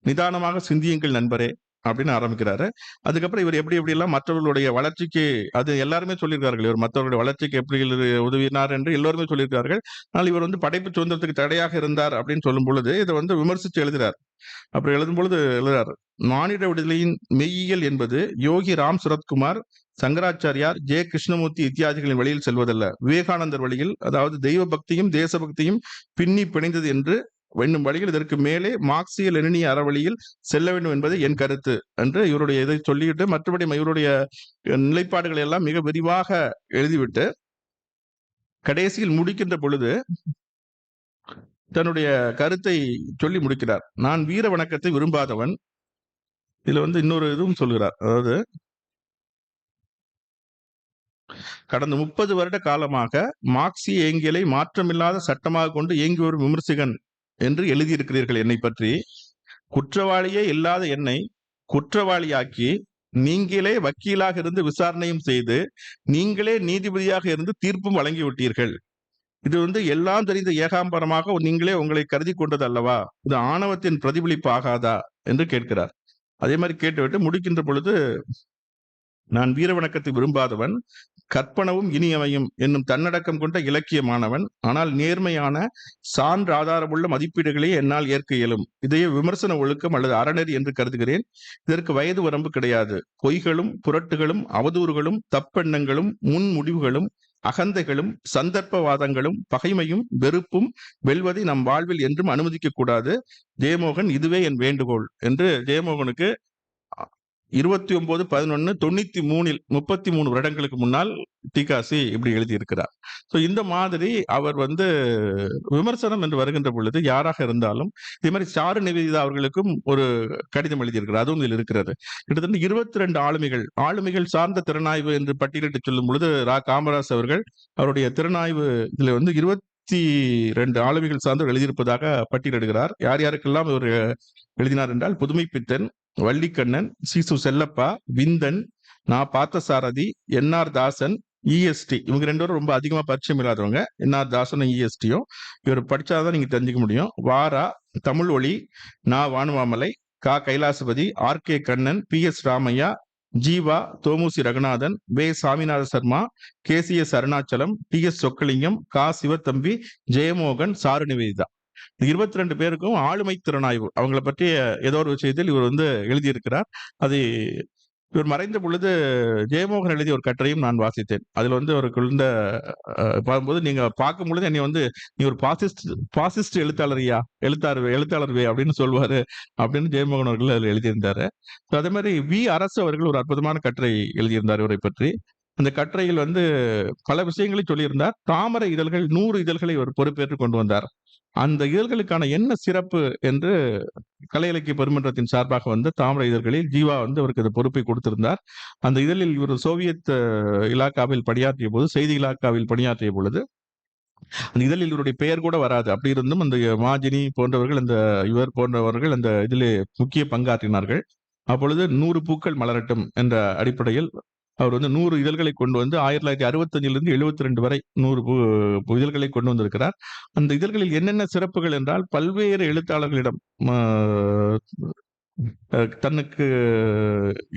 நிதானமாக சிந்தியுங்கள் நண்பரே. அப்படின்னு ஆரம்பிக்கிறாரு. அதுக்கப்புறம் இவர் எப்படி எப்படியெல்லாம் மற்றவர்களுடைய வளர்ச்சிக்கு, அது எல்லாருமே சொல்லியிருக்கார்கள், இவர் மற்றவர்களுடைய வளர்ச்சிக்கு எப்படி உதவினார் என்று எல்லோருமே சொல்லியிருக்கார்கள். ஆனால் இவர் வந்து படைப்பு சுதந்திரத்துக்கு தடையாக இருந்தார் அப்படின்னு சொல்லும் பொழுது இதை வந்து விமர்சித்து எழுதுகிறார். அப்புறம் எழுதும் பொழுது எழுதுறாரு, மானிட விடுதலையின் மெய்யியல் என்பது யோகி ராம் சுரத்குமார், சங்கராச்சாரியார், ஜே கிருஷ்ணமூர்த்தி இத்தியாதிகளின் வழியில் செல்வதல்ல, விவேகானந்தர் வழியில், அதாவது தெய்வ பக்தியும் தேசபக்தியும் பின்னி பிணைந்தது என்று என்னும் வழியில் இதற்கு மேலே மார்க்சிய லெனினிய அறவழியில் செல்ல வேண்டும் என்பது என் கருத்து என்று இவருடைய இதை சொல்லிவிட்டு, மற்றபடி இவருடைய நிலைப்பாடுகளை எல்லாம் மிக விரிவாக எழுதிவிட்டு கடைசியில் முடிக்கின்ற பொழுது தன்னுடைய கருத்தை சொல்லி முடிக்கிறார். நான் வீர வணக்கத்தை விரும்பாதவன். இதுல வந்து இன்னொரு இதுவும் சொல்கிறார். அதாவது, கடந்த 30 வருட காலமாக மார்க்சிய ஏங்கியலை மாற்றமில்லாத சட்டமாக கொண்டு இயங்கி வரும் விமர்சகன் என்று எழுதியிருக்கிறீர்கள் என்னை பற்றி. குற்றவாளியே இல்லாத என்னை குற்றவாளியாக்கி, நீங்களே வக்கீலாக இருந்து விசாரணையும் செய்து, நீங்களே நீதிபதியாக இருந்து தீர்ப்பும் வழங்கிவிட்டீர்கள். இது வந்து எல்லாம் தெரிந்த ஏகாம்பரமாக நீங்களே உங்களை கருதி கொண்டது அல்லவா? இது ஆணவத்தின் பிரதிபலிப்பு ஆகாதா என்று கேட்கிறார். அதே மாதிரி கேட்டுவிட்டு முடிக்கின்ற பொழுது, நான் வீர வணக்கத்தை விரும்பாதவன், கற்பனவும் இனியவையும் என்னும் தன்னடக்கம் கொண்ட இலக்கியமானவன். ஆனால் நேர்மையான சான்று ஆதாரமுள்ள மதிப்பீடுகளே என்னால் ஏற்க இயலும். இதையே விமர்சன ஒழுக்கம் அல்லது அறநெறி என்று கருதுகிறேன். இதற்கு வயது வரம்பு கிடையாது. பொய்களும் புரட்டுகளும் அவதூறுகளும் தப்பெண்ணங்களும் முன் முடிவுகளும் அகந்தைகளும் சந்தர்ப்பவாதங்களும் பகைமையும் வெறுப்பும் வெல்வதை நம் வாழ்வில் என்றும் அனுமதிக்க கூடாது. ஜெயமோகன், இதுவே என் வேண்டுகோள் என்று ஜெயமோகனுக்கு 29/11/93 33 வருடங்களுக்கு முன்னால் டிகாசி இப்படி எழுதியிருக்கிறார். ஸோ இந்த மாதிரி அவர் வந்து விமர்சனம் என்று வருகின்ற பொழுது யாராக இருந்தாலும், இதே மாதிரி சாரு நிவேதிதா அவர்களுக்கும் ஒரு கடிதம் எழுதியிருக்கிறார். அதுவும் இதில் இருக்கிறது. கிட்டத்தட்ட 22 ஆளுமைகள் சார்ந்த திறனாய்வு என்று பட்டியலிட்டு சொல்லும் பொழுது காமராஜ் அவர்கள் அவருடைய திறனாய்வு இதுல வந்து 22 ஆளுமைகள் சார்ந்தவர் எழுதியிருப்பதாக பட்டியலிடுகிறார். யார் யாருக்கெல்லாம் இவர் எழுதினார் என்றால், புதுமைப்பித்தன், வள்ளிக்கண்ணன், சிசு செல்லப்பா, விந்தன், நான் பார்த்தசாரதி, என்ஆர் தாசன், இஎஸ்டி. இவங்க 2 பேரும் ரொம்ப அதிகமா பரிச்சயம் இல்லாதவங்க. என்ஆர் தாசனும் இஎஸ்டியும் இவர் படிச்சாதான் நீங்க தெரிஞ்சுக்க முடியும். வாரா, தமிழ் ஒளி, Na Vanamamalai, Ka Kailasapathy, R K Kannan, P S Ramaiah, Jeeva, Tomusi Raghunathan, Ve Saminatha Sarma, KCS Arunachalam, T S Chockalingam, Ka Sivathambi, Jeyamohan, sir Nivedita. 22 பேருக்கும் ஆளுமை திறனாய்வு அவங்களை பற்றிய ஏதோ ஒரு விஷயத்தில் இவர் வந்து எழுதியிருக்கிறார். அது இவர் மறைந்த பொழுது ஜெயமோகன் எழுதிய ஒரு கட்டுரையும் நான் வாசித்தேன். அதுல வந்து ஒரு குழந்த பார்க்கும்போது நீங்க பார்க்கும் பொழுது என்னை வந்து, நீ ஒரு பாசிஸ்ட் எழுத்தாளரியா, எழுத்தாளர்வே அப்படின்னு சொல்லுவாரு அப்படின்னு ஜெயமோகன் அவர்கள் அதில் எழுதியிருந்தாரு. அதே மாதிரி வி அரசு அவர்கள் ஒரு அற்புதமான கட்டுரை எழுதியிருந்தார் இவரை பற்றி. அந்த கட்டுரையில் வந்து பல விஷயங்களை சொல்லியிருந்தார். தாமரை இதழ்கள் 100 இதழ்களை இவர் பொறுப்பேற்று கொண்டு வந்தார். அந்த இதழ்களுக்கான என்ன சிறப்பு என்று கலை இலக்கிய பெருமன்றத்தின் சார்பாக வந்து தாமரை இதழ்களில் ஜீவா வந்து அவருக்கு அந்த பொறுப்பை கொடுத்திருந்தார். அந்த இதழில் இவர் சோவியத் இலாக்காவில் பணியாற்றிய போது, செய்தி இலாக்காவில் பணியாற்றிய பொழுது அந்த இதழில் இவருடைய பெயர் கூட வராது. அப்படி இருந்தும் அந்த மாஜினி போன்றவர்கள், அந்த இவர் போன்றவர்கள் அந்த இதிலே முக்கிய பங்காற்றினார்கள். அப்பொழுது 100 பூக்கள் மலரட்டும் என்ற அடிப்படையில் அவர் வந்து 100 இதழ்களை கொண்டு வந்து 1965 72 வரை 100 இதழ்களை கொண்டு வந்திருக்கிறார். அந்த இதழ்களில் என்னென்ன சிறப்புகள் என்றால், பல்வேறு எழுத்தாளர்களிடம் தனக்கு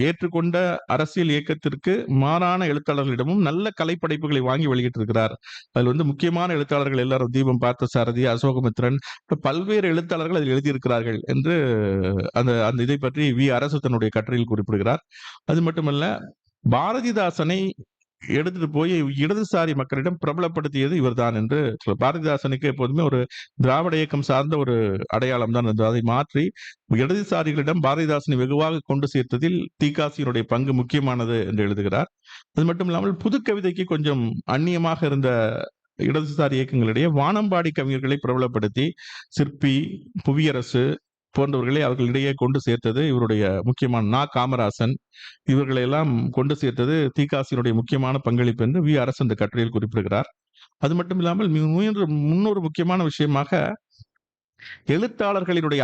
ஏற்றுக்கொண்ட அரசியல் இயக்கத்திற்கு மாறான எழுத்தாளர்களிடமும் நல்ல கலைப்படைப்புகளை வாங்கி வெளியிட்டிருக்கிறார். அதில் வந்து முக்கியமான எழுத்தாளர்கள் எல்லாரும் தீபம் பார்த்தசாரதி, அசோகமித்ரன், பல்வேறு எழுத்தாளர்கள் அதில் எழுதியிருக்கிறார்கள் என்று அந்த அந்த இதை பற்றி வி அரசு தன்னுடைய கட்டுரையில் குறிப்பிடுகிறார். அது மட்டுமல்ல, பாரதிதாசனை எடுத்துட்டு போய் இடதுசாரி மக்களிடம் பிரபலப்படுத்தியது இவர்தான் என்று பாரதிதாசனுக்கு எப்போதுமே ஒரு திராவிட இயக்கம் சார்ந்த ஒரு அடையாளம் தான் இருந்தது. அதை மாற்றி இடதுசாரிகளிடம் பாரதிதாசனை வெகுவாக கொண்டு சேர்த்ததில் தீகாசியினுடைய பங்கு முக்கியமானது என்று எழுதுகிறார். அது மட்டும் இல்லாமல் புது கவிதைக்கு கொஞ்சம் அந்நியமாக இருந்த இடதுசாரி இயக்கங்களிடையே வானம்பாடி கவிஞர்களை பிரபலப்படுத்தி சிற்பி, புவியரசு போன்றவர்களை அவர்களிடையே கொண்டு சேர்த்தது இவருடைய முக்கியமான காமராசன், இவர்களை எல்லாம் கொண்டு சேர்த்தது தீகாசியினுடைய முக்கியமான பங்களிப்பு என்று வி அரசு அந்த கட்டுரையில் குறிப்பிடுகிறார். அது மட்டும் இல்லாமல் முன்னொரு முக்கியமான விஷயமாக, எழுத்தாளர்களுடைய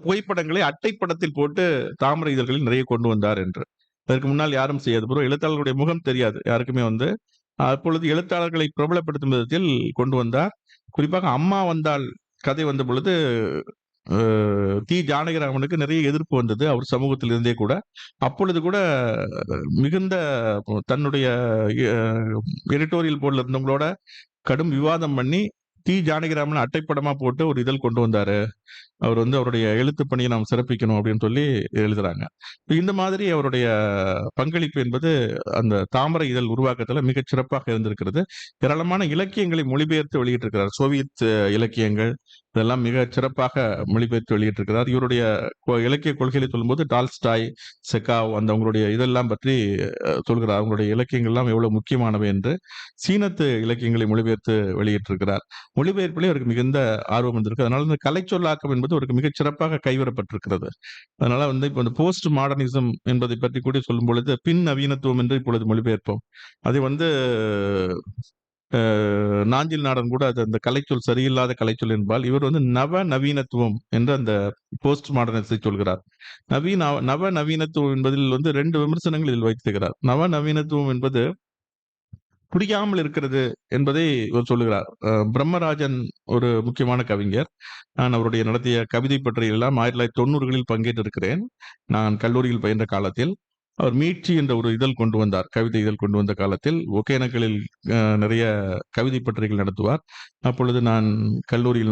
புகைப்படங்களை அட்டைப்படத்தில் போட்டு தாமரை இதழ்களில் நிறைய கொண்டு வந்தார் என்று. அதற்கு முன்னால் யாரும் செய்யாது. எழுத்தாளர்களுடைய முகம் தெரியாது யாருக்குமே வந்து. அப்பொழுது எழுத்தாளர்களை பிரபலப்படுத்தும் விதத்தில் கொண்டு வந்தார். குறிப்பாக அம்மா வந்தால் கதை வந்த பொழுது தி. ஜானகிராமனுக்கு நிறைய எதிர்ப்பு வந்தது. அவர் சமூகத்தில் இருந்தே கூட. அப்பொழுது கூட மிகுந்த தன்னுடைய எ எடிட்டோரியல் போர்ட்ல இருந்தவங்களோட கடும் விவாதம் பண்ணி, தி. ஜானகிராமன் அட்டைப்படமா போட்டு ஒரு இதழ் கொண்டு வந்தாரு. அவர் வந்து அவருடைய எழுத்துப் பணியை நாம் சிறப்பிக்கணும் அப்படின்னு சொல்லி எழுதுறாங்க. இந்த மாதிரி அவருடைய பங்களிப்பு என்பது அந்த தாமரை இதழ் உருவாக்கத்துல மிகச் சிறப்பாக இருந்திருக்கிறது. ஏராளமான இலக்கியங்களை மொழிபெயர்த்து வெளியிட்டிருக்கிறார். சோவியத் இலக்கியங்கள் இதெல்லாம் மிகச் சிறப்பாக மொழிபெயர்த்து வெளியிட்டிருக்கிறார். இவருடைய இலக்கிய கொள்கைகளை சொல்லும்போது டால்ஸ்டாய், செகாவ் அந்த அவங்களுடைய இதெல்லாம் பற்றி சொல்கிறார். அவங்களுடைய இலக்கியங்கள்லாம் எவ்வளவு முக்கியமானவை என்று சீனத்து இலக்கியங்களை மொழிபெயர்த்து வெளியிட்டிருக்கிறார். மொழிபெயர்ப்பிலே அவருக்கு மிகுந்த ஆர்வம் இருந்திருக்கு. அதனால இந்த கலைச்சொல்லாக்கம் என்பது அவருக்கு மிகச் சிறப்பாக கைவரப்பட்டிருக்கிறது. அதனால வந்து இப்ப இந்த போஸ்ட் மாடர்னிசம் என்பதை பற்றி கூட சொல்லும் பொழுது பின் நவீனத்துவம் என்று இப்பொழுது மொழிபெயர்ப்போம். அதை வந்து நாஞ்சில் நாடன் கூட அது அந்த கலைச்சொல் சரியில்லாத கலைச்சொல் என்பால், இவர் வந்து நவ நவீனத்துவம் என்று அந்த போஸ்ட் மாடர்னிசத்தை சொல்கிறார். நவ நவீனத்துவம் என்பதில் வந்து 2 விமர்சனங்கள் இதில் வைத்திருக்கிறார். நவ நவீனத்துவம் என்பது புரியாமல் இருக்கிறது என்பதை இவர் சொல்லுகிறார். பிரம்மராஜன் ஒரு முக்கியமான கவிஞர். நான் அவருடைய நடத்திய கவிதை பற்றியெல்லாம் 1990களில் பங்கேற்றிருக்கிறேன். நான் கல்லூரியில் பயின்ற காலத்தில். அவர் மீட்சி என்ற ஒரு இதழ் கொண்டு வந்தார். கவிதை இதழ் கொண்டு வந்த காலத்தில் ஒகேனக்கலில் நிறைய கவிதை பட்டறைகள் நடத்துவார். அப்பொழுது நான்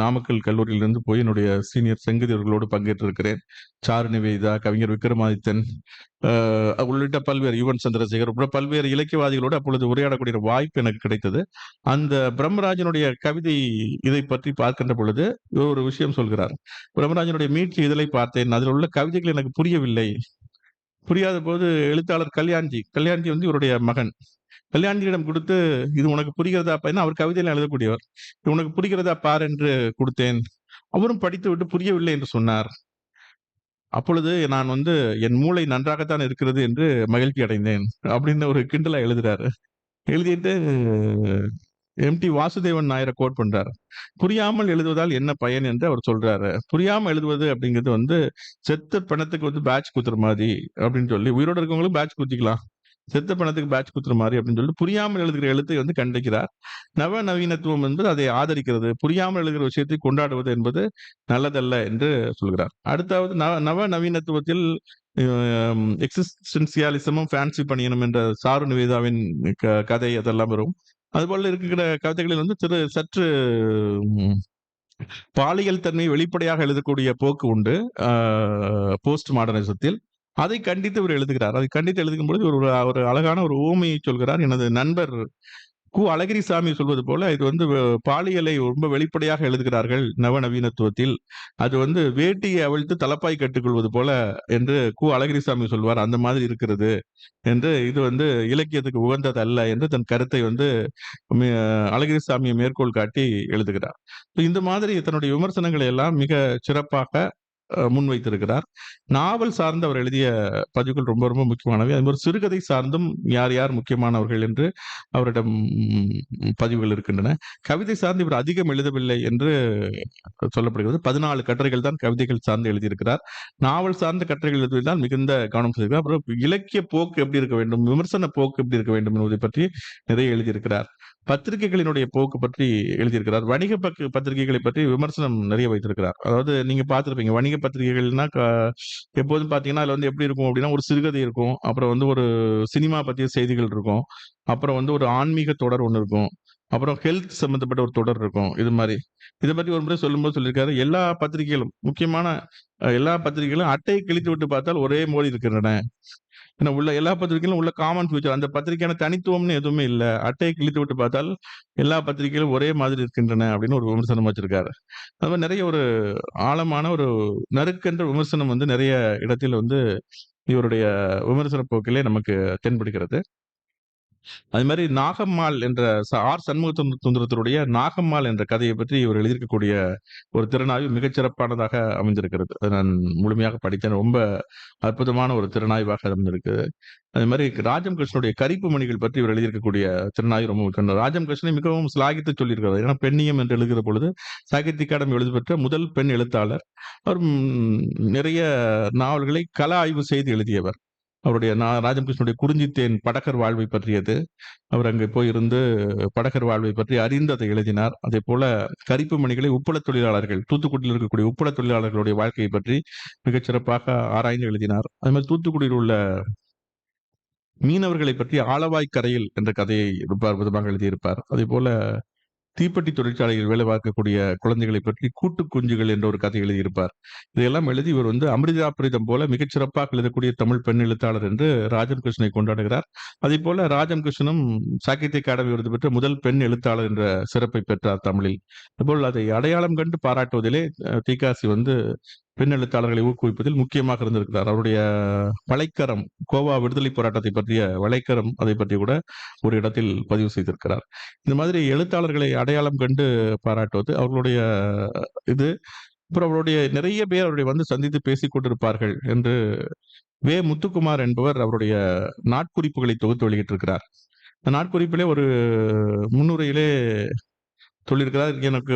நாமக்கல் கல்லூரியிலிருந்து போய் என்னுடைய சீனியர் சங்கதியர்களோடு பங்கேற்றிருக்கிறேன். சாரு நிவேதா, கவிஞர் விக்ரமாதித்தன் உள்ளிட்ட பல்வேறு யுவன் சந்திரசேகர் உட்பட பல்வேறு இலக்கியவாதிகளோடு அப்பொழுது உரையாடக்கூடிய வாய்ப்பு எனக்கு கிடைத்தது. அந்த பிரம்மராஜனுடைய கவிதை இதை பற்றி பார்க்கின்ற பொழுது ஒரு விஷயம் சொல்கிறார். பிரம்மராஜனுடைய மீட்சி இதழை பார்த்தேன். அதில் உள்ள கவிதைகள் எனக்கு புரியவில்லை. புரியாத போது எழுத்தாளர் கல்யாண்ஜி வந்து இவருடைய மகன். கல்யாண்ஜியிடம் கொடுத்து, இது உனக்கு புரிகிறதா பையனா? அவர் கவிதையில எழுதக்கூடியவர். இது உனக்கு புரிகிறதா பார் என்று கொடுத்தேன். அவரும் படித்து விட்டு புரியவில்லை என்று சொன்னார். அப்பொழுது நான் வந்து என் மூளை நன்றாகத்தான் இருக்கிறது என்று மகிழ்ச்சி அடைந்தேன் அப்படின்னு ஒரு கிண்டலா எழுதுறாரு. எழுதிட்டு எம்டி வாசுதேவன் நாயரை கோட் பண்றாரு. புரியாமல் எழுதுவதால் என்ன பயன் என்று அவர் சொல்றாரு. புரியாம எழுதுவது அப்படிங்கிறது வந்து செத்த பணத்துக்கு வந்து பேட்ச் குத்துற மாதிரி அப்படின்னு சொல்லி, உயிரோட இருக்கவங்களும் பேட்ச் குத்திக்கலாம், செத்த பணத்துக்கு பேட்ச் குத்துற மாதிரி அப்படின்னு சொல்லி புரியாமல் எழுதுகிற எழுத்தை வந்து கண்டிக்கிறார். நவ நவீனத்துவம் என்பது அதை ஆதரிக்கிறது. புரியாமல் எழுதுகிற விஷயத்தை கொண்டாடுவது என்பது நல்லதல்ல என்று சொல்கிறார். அடுத்தாவது நவ நவீனத்துவத்தில் எக்ஸிஸ்டென்சியாலிசமும் ஃபேன்சி பணியணும் என்ற சாரு நிவேதாவின் கதை அதெல்லாம் வரும். அதுபோல இருக்கிற கவிதைகளில் வந்து சற்று பாலியல் தன்மை வெளிப்படையாக எழுதக்கூடிய போக்கு உண்டு போஸ்ட் மாடர்னிசத்தில். அதை கண்டித்து இவர் எழுதுகிறார். அதை கண்டித்து எழுதும் பொழுது ஒரு அழகான ஒரு ஊமையை சொல்கிறார். எனது நண்பர் கு. அழகிரிசாமி சொல்வது போல, இது வந்து பாலியலை ரொம்ப வெளிப்படையாக எழுதுகிறார்கள் நவநவீனத்துவத்தில். அது வந்து வேட்டியை அவிழ்த்து தலப்பாய் கட்டுக்கொள்வது போல என்று கு. அழகிரிசாமி சொல்வார். அந்த மாதிரி இருக்கிறது என்று, இது வந்து இலக்கியத்துக்கு உகந்தது அல்ல என்று தன் கருத்தை வந்து அழகிரிசாமியை மேற்கோள் காட்டி எழுதுகிறார். இந்த மாதிரி தன்னுடைய விமர்சனங்களை எல்லாம் மிக சிறப்பாக முன்வைத்திருக்கிறார். நாவல் சார்ந்து அவர் எழுதிய பதிவுகள் ரொம்ப ரொம்ப முக்கியமானவை. அது மாதிரி சிறுகதை சார்ந்தும் யார் யார் முக்கியமானவர்கள் என்று அவரிடம் பதிவுகள் இருக்கின்றன. கவிதை சார்ந்து இவர் அதிகம் எழுதவில்லை என்று சொல்லப்படுகிறது. 14 கட்டுரைகள் தான் கவிதைகள் சார்ந்து எழுதியிருக்கிறார். நாவல் சார்ந்த கட்டுரைகள் எழுதுவதில் மிகுந்த கவனம் செலுத்தினார். அப்புறம் இலக்கிய போக்கு எப்படி இருக்க வேண்டும், விமர்சன போக்கு எப்படி இருக்க வேண்டும் என்பதை பற்றி நிறைய எழுதியிருக்கிறார். பத்திரிகைகளினுடைய போக்கு பற்றி எழுதியிருக்கிறார். வணிக பத்திரிகைகளை பற்றி விமர்சனம் நிறைய வைத்திருக்கிறார். அதாவது நீங்க பார்த்திருப்பீங்க, வணிக பத்திரிகைகள்னா எப்போதும் பாத்தீங்கன்னா அதுல வந்து எப்படி இருக்கும் அப்படின்னா, ஒரு சிறுகதை இருக்கும், அப்புறம் வந்து ஒரு சினிமா பற்றிய செய்திகள் இருக்கும், அப்புறம் வந்து ஒரு ஆன்மீக தொடர் ஒண்ணு இருக்கும், அப்புறம் ஹெல்த் சம்பந்தப்பட்ட ஒரு தொடர் இருக்கும். இது மாதிரி இதை பற்றி ஒரு முறை சொல்லும்போது சொல்லியிருக்காரு, எல்லா பத்திரிகைகளும் முக்கியமான எல்லா பத்திரிகைகளும் அட்டையை கிழித்து விட்டு பார்த்தால் ஒரே மொழி இருக்கின்றன. ஏன்னா உள்ள எல்லா பத்திரிகைகளும் உள்ள காமன் ஃபியூச்சர், அந்த பத்திரிகையான தனித்துவம்னு எதுவுமே இல்ல. அட்டையை கிழித்து விட்டு பார்த்தால் எல்லா பத்திரிகைகளும் ஒரே மாதிரி இருக்கின்றன அப்படின்னு ஒரு விமர்சனம் வச்சிருக்காரு. அது மாதிரி நிறைய ஒரு ஆழமான ஒரு நறுக்கென்ற விமர்சனம் வந்து நிறைய இடத்தில் வந்து இவருடைய விமர்சன போக்கிலே நமக்கு தென்படுகிறது. அது மாதிரி நாகம்மாள் என்ற ஆர். சண்முக சுந்தரத்தினுடைய நாகம்மாள் என்ற கதையை பற்றி இவர் எழுதியிருக்கக்கூடிய ஒரு திறனாய்வு மிகச்சிறப்பானதாக அமைந்திருக்கிறது. அதை நான் முழுமையாக படித்தேன். ரொம்ப அற்புதமான ஒரு திறனாய்வாக அமைந்திருக்கு. அது மாதிரி ராஜம் கிருஷ்ணனுடைய கரிப்பு மணிகள் பற்றி இவர் எழுதியிருக்கக்கூடிய திறனாய்வு ரொம்ப முக்கியம். ராஜம் கிருஷ்ணனை மிகவும் சிலாகித்து சொல்லியிருக்கிறார். ஏன்னா பெண்ணியம் என்று எழுதுகிற பொழுது சாகித்ய அகாடமி எழுதி பெற்ற முதல் பெண் எழுத்தாளர். அவர் நிறைய நாவல்களை கள ஆய்வு செய்து எழுதியவர். அவருடைய ராஜம் கிருஷ்ணனுடைய குறிஞ்சித்தேன் படகர் வாழ்வை பற்றியது. அவர் அங்கே போய் இருந்து படகர் வாழ்வை பற்றி அறிந்து அதை எழுதினார். அதே போல கரிப்பு மணிகளை உப்பளத் தொழிலாளர்கள், தூத்துக்குடியில் இருக்கக்கூடிய உப்பளத் தொழிலாளர்களுடைய வாழ்க்கையை பற்றி மிகச் சிறப்பாக ஆராய்ந்து எழுதினார். அதே மாதிரி தூத்துக்குடியில் உள்ள மீனவர்களை பற்றி ஆலவாய் கரையில் என்ற கதையை ரொம்ப அற்புதமாக எழுதியிருப்பார். அதே போல தீப்பெட்டி தொழிற்சாலையில் வேலை பார்க்கக்கூடிய குழந்தைகளை பற்றி கூட்டு குஞ்சுகள் என்ற ஒரு கதை எழுதியிருப்பார். இதையெல்லாம் எழுதி இவர் அமிர்தாபிரதம் போல மிகச் சிறப்பாக எழுதக்கூடிய தமிழ் பெண் எழுத்தாளர் என்று ராஜம் கிருஷ்ணனை கொண்டாடுகிறார். அதே போல ராஜம் கிருஷ்ணனும் சாகித்ய அகாடமி விருது பெற்ற முதல் பெண் எழுத்தாளர் என்ற சிறப்பை பெற்றார் தமிழில். அதுபோல் அதை அடையாளம் கண்டு பாராட்டுவதிலே தீகாசி பெண் எழுத்தாளர்களை ஊக்குவிப்பதில் முக்கியமாக இருந்திருக்கிறார். அவருடைய வலைக்கரம், கோவா விடுதலை போராட்டத்தை பற்றிய வலைக்கரம், அதை பற்றி கூட ஒரு இடத்தில் பதிவு செய்திருக்கிறார். இந்த மாதிரி எழுத்தாளர்களை அடையாளம் கண்டு பாராட்டுவது அவர்களுடைய இது. அப்புறம் அவருடைய நிறைய பேர் அவருடைய சந்தித்து பேசிக் கொண்டிருப்பார்கள் என்று முத்துக்குமார் என்பவர் அவருடைய நாட்குறிப்புகளை தொகுத்து வெளியிட்டிருக்கிறார். அந்த நாட்குறிப்பிலே ஒரு முன்னுரையிலே சொல்லியிருக்கிறார், எனக்கு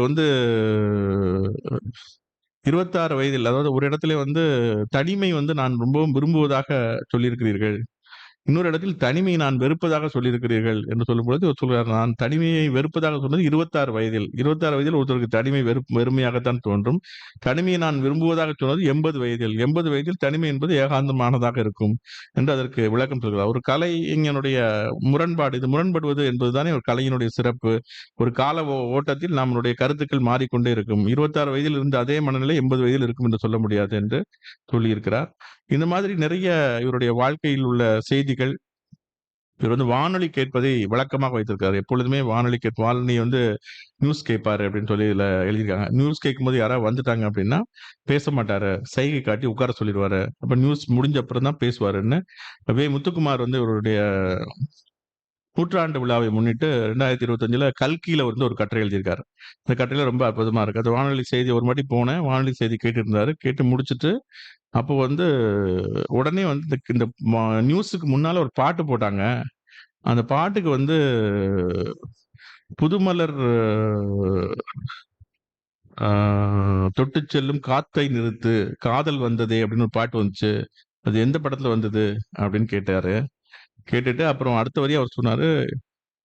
26 வயதில், அதாவது ஒரு இடத்துல தனிமை நான் ரொம்பவும் விரும்புவதாக சொல்லியிருக்கிறீர்கள். இன்னொரு இடத்தில் தனிமையை நான் வெறுப்பதாக சொல்லியிருக்கிறீர்கள் என்று சொல்லும்பொழுது சொல்கிறார், நான் தனிமையை வெறுப்பதாக சொன்னது 26 வயதில். 26 வயதில் ஒருத்தருக்கு தனிமை வெறுமையாகத்தான் தோன்றும். தனிமையை நான் விரும்புவதாக சொன்னது 80 வயதில். 80 வயதில் தனிமை என்பது ஏகாந்தமானதாக இருக்கும் என்று அதற்கு விளக்கம் சொல்கிறார். ஒரு கலைஞனுடைய முரண்பாடு, இது முரண்படுவது என்பதுதானே ஒரு கலையினுடைய சிறப்பு. ஒரு கால ஓட்டத்தில் நம்மளுடைய கருத்துக்கள் மாறிக்கொண்டே இருக்கும். 26 வயதில் இருந்த அதே மனநிலை 80 வயதில் இருக்கும் என்று சொல்ல முடியாது என்று சொல்லியிருக்கிறார். இந்த மாதிரி நிறைய இவருடைய வாழ்க்கையில் உள்ள செய்திகள். இவர் வானொலி கேட்பதை வழக்கமாக வைத்திருக்காரு. எப்பொழுதுமே வானொலி நியூஸ் கேட்பாரு அப்படின்னு சொல்லி இதுல எழுதியிருக்காங்க. நியூஸ் கேட்கும்போது யாராவது வந்துட்டாங்க அப்படின்னா பேச மாட்டாரு, சைகை காட்டி உட்கார சொல்லிடுவாரு. அப்ப நியூஸ் முடிஞ்ச அப்புறம் தான் பேசுவாருன்னு முத்துக்குமார் இவருடைய நூற்றாண்டு விழாவை முன்னிட்டு 2025 கல்கியில ஒரு கட்டுரை எழுதியிருக்காரு. அந்த கட்டுரையில ரொம்ப அற்புதமா இருக்கு. அது வானொலி செய்தி ஒரு வாட்டி போனேன், வானொலி செய்தி கேட்டு இருந்தாரு. கேட்டு முடிச்சுட்டு அப்போ உடனே இந்த நியூஸுக்கு முன்னால ஒரு பாட்டு போட்டாங்க. அந்த பாட்டுக்கு புதுமலர் தொட்டு செல்லும் காத்தை நிறுத்து, காதல் வந்ததே அப்படின்னு ஒரு பாட்டு வந்துச்சு. அது எந்த படத்துல வந்தது அப்படின்னு கேட்டாரு. கேட்டுட்டு அப்புறம் அடுத்த வரி அவர் சொன்னாரு,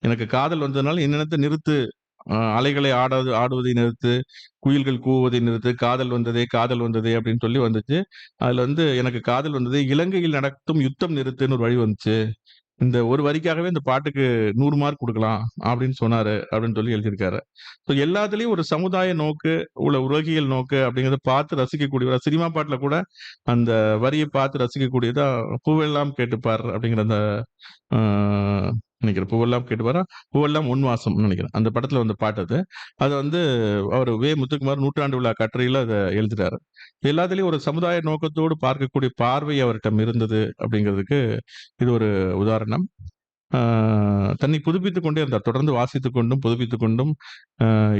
எனக்கு காதல் வந்ததுனால என்னென்னத்தை நிறுத்து, அலைகளை ஆடுவதை நிறுத்து, குயில்கள் கூவுவதை நிறுத்து, காதல் வந்ததே அப்படின்னு சொல்லி வந்துச்சு. அதுல எனக்கு காதல் வந்தது, இலங்கையில் நடக்கும் யுத்தம் நிறுத்துன்னு ஒரு வழி வந்துச்சு. இந்த ஒரு வரிக்காகவே இந்த பாட்டுக்கு 100 மார்க் கொடுக்கலாம் அப்படின்னு சொன்னாரு அப்படின்னு சொல்லி எழுதியிருக்காரு. ஸோ எல்லாத்துலயும் ஒரு சமுதாய நோக்கு, உலகியல் நோக்கு அப்படிங்கிறத பார்த்து ரசிக்கக்கூடிய சினிமா பாட்டுல கூட அந்த வரியை பார்த்து ரசிக்கக்கூடியதா பூவெல்லாம் கேட்டுப்பார் அப்படிங்கிற அந்த நினைக்கிறேன். பூவெல்லாம் கேட்டுப்பாரா, பூவெல்லாம் உன்வாசம் நினைக்கிறேன். அந்த படத்துல பாட்டு அது. அது அவர் முத்துக்குமார் நூற்றாண்டு விழா கட்டுரையில அதை எழுதுறாரு. எல்லாத்துலயும் ஒரு சமுதாய நோக்கத்தோடு பார்க்கக்கூடிய பார்வை அவர்கிட்ட இருந்தது அப்படிங்கிறதுக்கு இது ஒரு உதாரணம். தன்னை புதுப்பித்துக் கொண்டே இருந்தார். தொடர்ந்து வாசித்துக் கொண்டும் புதுப்பித்துக் கொண்டும்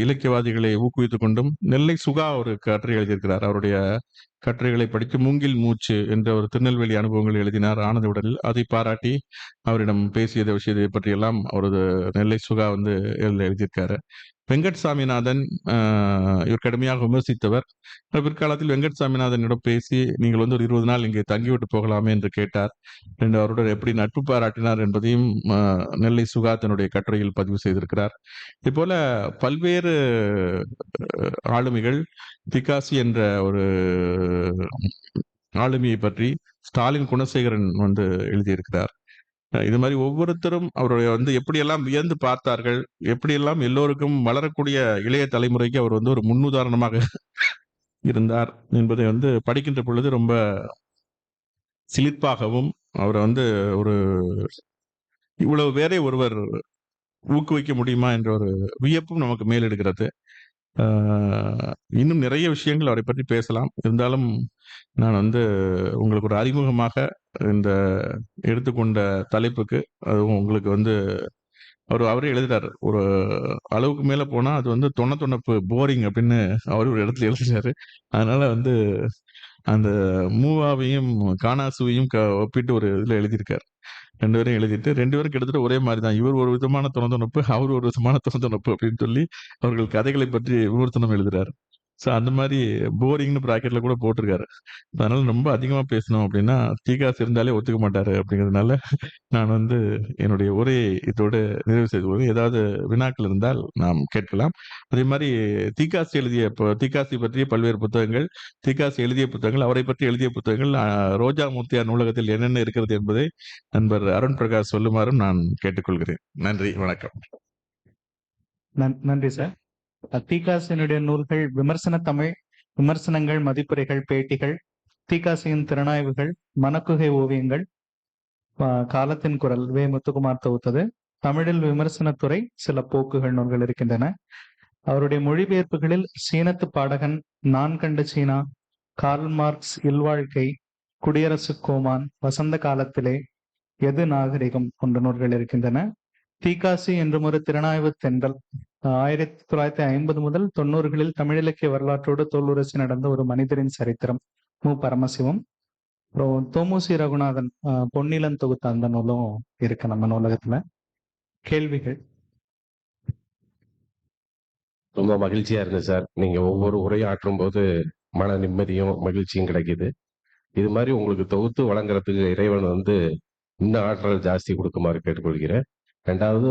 இலக்கியவாதிகளை ஊக்குவித்துக் கொண்டும் நெல்லை சுகா ஒரு கட்டுரை எழுதியிருக்கிறார். அவருடைய கட்டுரைகளை படித்து மூங்கில் மூச்சு என்ற ஒரு திருநெல்வேலி அனுபவங்கள் எழுதினார் ஆனந்த உடலில். அதை பாராட்டி அவரிடம் பேசியதை விஷயத்தை பற்றியெல்லாம் அவரது நெல்லை சுகா எழுதியிருக்காரு. வெங்கட் சாமிநாதன் இவர் கடுமையாக விமர்சித்தவர். பிற்காலத்தில் வெங்கட் சாமிநாதனிடம் பேசி, நீங்கள் ஒரு 20 நாள் இங்கே தங்கிவிட்டு போகலாமே என்று கேட்டார். அவருடன் எப்படி நட்பு பாராட்டினார் என்பதையும் நெல்லை சுகா தன்னுடைய கட்டுரையில் பதிவு செய்திருக்கிறார். இது போல பல்வேறு ஆளுமைகள், திகாசி என்ற ஒரு ஆளுமையை பற்றி ஸ்டாலின் குணசேகரன் எழுதியிருக்கிறார். இது மாதிரி ஒவ்வொருத்தரும் அவருடைய எப்படியெல்லாம் வியந்து பார்த்தார்கள், எப்படியெல்லாம் எல்லோருக்கும் வளரக்கூடிய இளைய தலைமுறைக்கு அவர் ஒரு முன்னுதாரணமாக இருந்தார் என்பதை படிக்கின்ற பொழுது ரொம்ப சிலிர்ப்பாகவும், அவரை ஒரு இவ்வளவு பேரை ஒருவர் ஊக்குவிக்க முடியுமா என்ற ஒரு வியப்பும் நமக்கு மேலெடுக்கிறது. இன்னும் நிறைய விஷயங்கள் அவரை பற்றி பேசலாம். இருந்தாலும் நான் உங்களுக்கு ஒரு அறிமுகமாக இந்த எடுத்துக்கொண்ட தலைப்புக்கு, அதுவும் உங்களுக்கு அவரே எழுதுறாரு, ஒரு அளவுக்கு மேல போனா அது தொணப்பு போரிங் அப்படின்னு அவர் ஒரு இடத்துல எழுதுறாரு. அதனால அந்த மூவாவையும் காணாசுவையும் ஒப்பிட்டு ஒரு இதுல எழுதியிருக்காரு. 2 பேரும் எழுதிட்டு 2 பேரும் கிட்டத்தட்ட ஒரே மாதிரி தான். இவர் ஒரு விதமான தொணப்பு, அவர் ஒரு விதமான தொணப்பு அப்படின்னு சொல்லி அவர்கள் கதைகளை பற்றி விமர்சனம் எழுதுறாரு. ஸோ அந்த மாதிரி போரிங்னு ப்ராக்கெட்ல கூட போட்டிருக்காரு. அதனால ரொம்ப அதிகமா பேசணும் அப்படின்னா தீகாசு இருந்தாலே ஒத்துக்க மாட்டாரு அப்படிங்கிறதுனால நான் வந்து என்னுடைய உரையை இதோடு நிறைவு செய்து கொள்கிறேன். ஏதாவது வினாக்கள் இருந்தால் நாம் கேட்கலாம். அதே மாதிரி தீகாசி பற்றிய பல்வேறு புத்தகங்கள், தீகாசி எழுதிய புத்தகங்கள், அவரை பற்றி எழுதிய புத்தகங்கள் ரோஜா மூர்த்தியார் நூலகத்தில் என்னென்ன இருக்கிறது என்பதை நண்பர் அருண் பிரகாஷ் சொல்லுமாறும் நான் கேட்டுக்கொள்கிறேன். நன்றி, வணக்கம். நன்றி சார். தீகாசியினுடைய நூல்கள் விமர்சன தமிழ், விமர்சனங்கள், மதிப்புரைகள், பேட்டிகள், தீகாசியின் திறனாய்வுகள், மனக்குகை ஓவியங்கள், காலத்தின் குரல் வே. முத்துக்குமார் தொகுத்தது, தமிழில் விமர்சனத்துறை, சில போக்குகள் நூல்கள் இருக்கின்றன. அவருடைய மொழிபெயர்ப்புகளில் சீனத்து பாடகன், நான் கண்ட சீனா, கார்ல் மார்க்ஸ் இல்வாழ்க்கை, குடியரசு கோமான், வசந்த காலத்திலே, எது நாகரிகம் போன்ற நூல்கள் இருக்கின்றன. தீகாசி என்றும் ஒரு திறனாய்வு தென்றல் 1950 முதல் 90களில் தமிழிலக்கிய வரலாற்றோடு தோலுரசி நடந்த ஒரு மனிதரின் சரித்திரம் மு. பரமசிவம். அப்புறம் தோமுசி ரகுநாதன் பொன்னிலன் தொகுத்த அந்த நூலும் இருக்கு நம்ம நூலகத்துல. கேள்விகள்? ரொம்ப மகிழ்ச்சியா இருக்கு சார். நீங்க ஒவ்வொரு உரையும் ஆற்றும் போது மன நிம்மதியும் மகிழ்ச்சியும் கிடைக்குது. இது மாதிரி உங்களுக்கு தொகுத்து வழங்குறதுக்கு இறைவன் வந்து இன்னும் ஆற்றல் ஜாஸ்தி கொடுக்குமாறு கேட்டுக்கொள்கிறேன். ரெண்டாவது,